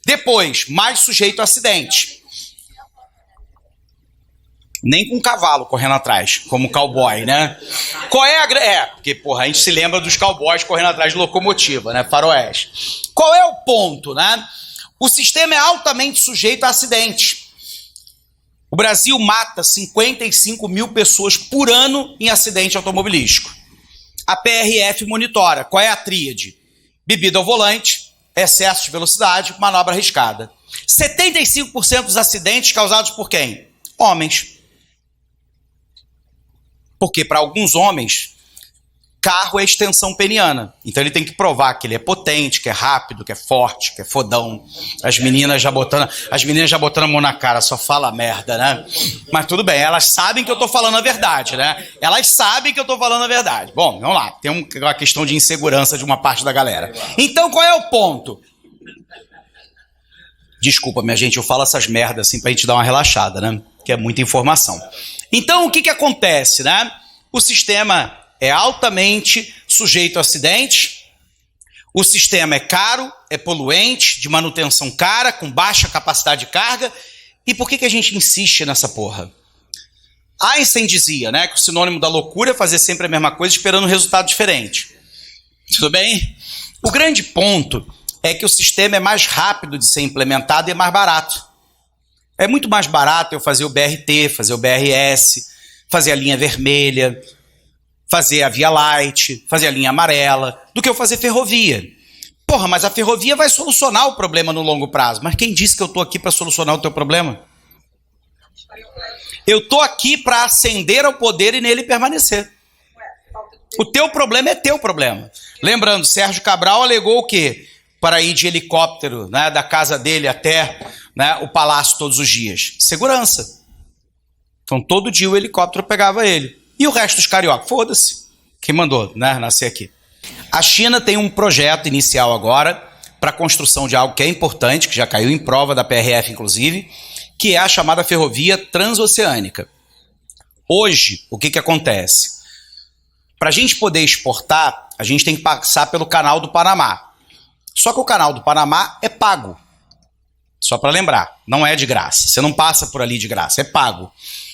Depois, mais sujeito a acidente. Nem com cavalo correndo atrás, como cowboy, né? Qual é a... porque, porra, a gente se lembra dos cowboys correndo atrás de locomotiva, né? Faroeste. Qual é o ponto, né? O sistema é altamente sujeito a acidente. O Brasil mata 55 mil pessoas por ano em acidente automobilístico. A PRF monitora. Qual é a tríade? Bebida ao volante, excesso de velocidade, manobra arriscada. 75% dos acidentes causados por quem? Homens. Porque para alguns homens, carro é extensão peniana. Então ele tem que provar que ele é potente, que é rápido, que é forte, que é fodão. As meninas já botando a mão na cara, só fala merda, né? Mas tudo bem, elas sabem que eu tô falando a verdade, né? Elas sabem que eu tô falando a verdade. Bom, vamos lá. Tem uma questão de insegurança de uma parte da galera. Então qual é o ponto? Desculpa, minha gente, eu falo essas merdas assim pra gente dar uma relaxada, né? Que é muita informação. Então, o que acontece, né? O sistema é altamente sujeito a acidentes, o sistema é caro, é poluente, de manutenção cara, com baixa capacidade de carga. E por que a gente insiste nessa porra? Einstein dizia, né, que o sinônimo da loucura é fazer sempre a mesma coisa esperando um resultado diferente. Tudo bem? O grande ponto é que o sistema é mais rápido de ser implementado e é mais barato. É muito mais barato eu fazer o BRT, fazer o BRS, fazer a linha vermelha, fazer a Via Light, fazer a linha amarela, do que eu fazer ferrovia. Porra, mas a ferrovia vai solucionar o problema no longo prazo. Mas quem disse que eu estou aqui para solucionar o teu problema? Eu estou aqui para ascender ao poder e nele permanecer. O teu problema é teu problema. Lembrando, Sérgio Cabral alegou o quê? Para ir de helicóptero, né, da casa dele até, né, o palácio todos os dias. Segurança. Então todo dia o helicóptero pegava ele. E o resto dos cariocas? Foda-se. Quem mandou, né, nascer aqui? A China tem um projeto inicial agora para a construção de algo que é importante, que já caiu em prova da PRF, inclusive, que é a chamada ferrovia transoceânica. Hoje, o que acontece? Para a gente poder exportar, a gente tem que passar pelo Canal do Panamá. Só que o Canal do Panamá é pago. Só para lembrar, não é de graça. Você não passa por ali de graça, é pago.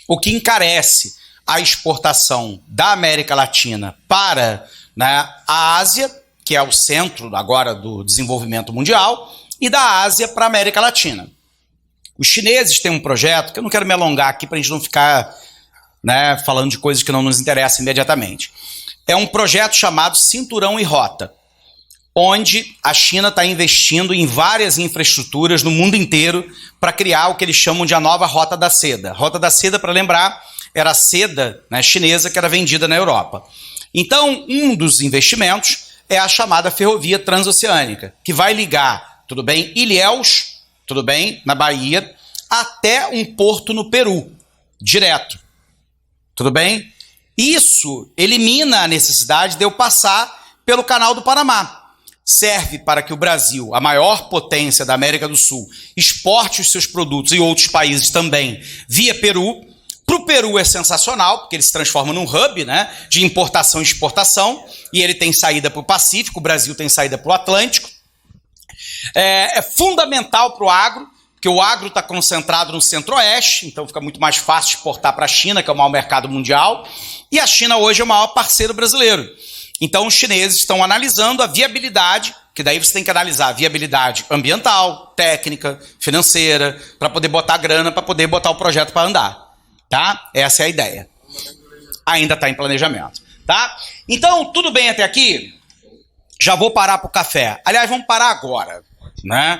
O que encarece a exportação da América Latina para, né, a Ásia, que é o centro agora do desenvolvimento mundial, e da Ásia para a América Latina. Os chineses têm um projeto, que eu não quero me alongar aqui para a gente não ficar, né, falando de coisas que não nos interessam imediatamente. É um projeto chamado Cinturão e Rota, onde a China está investindo em várias infraestruturas no mundo inteiro para criar o que eles chamam de a nova Rota da Seda. A Rota da Seda, para lembrar, era a seda, né, chinesa que era vendida na Europa. Então, um dos investimentos é a chamada ferrovia transoceânica, que vai ligar, tudo bem, Ilhéus, tudo bem, na Bahia, até um porto no Peru, direto. Tudo bem? Isso elimina a necessidade de eu passar pelo Canal do Panamá. Serve para que o Brasil, a maior potência da América do Sul, exporte os seus produtos e outros países também via Peru. Para o Peru é sensacional, porque ele se transforma num hub, né, de importação e exportação, e ele tem saída para o Pacífico, o Brasil tem saída para o Atlântico. É fundamental para o agro, porque o agro está concentrado no centro-oeste, então fica muito mais fácil exportar para a China, que é o maior mercado mundial, e a China hoje é o maior parceiro brasileiro. Então os chineses estão analisando a viabilidade, que daí você tem que analisar a viabilidade ambiental, técnica, financeira, para poder botar grana, para poder botar o projeto para andar. Tá? Essa é a ideia. Ainda está em planejamento. Tá? Então, tudo bem até aqui? Já vou parar para o café. Aliás, vamos parar agora, né?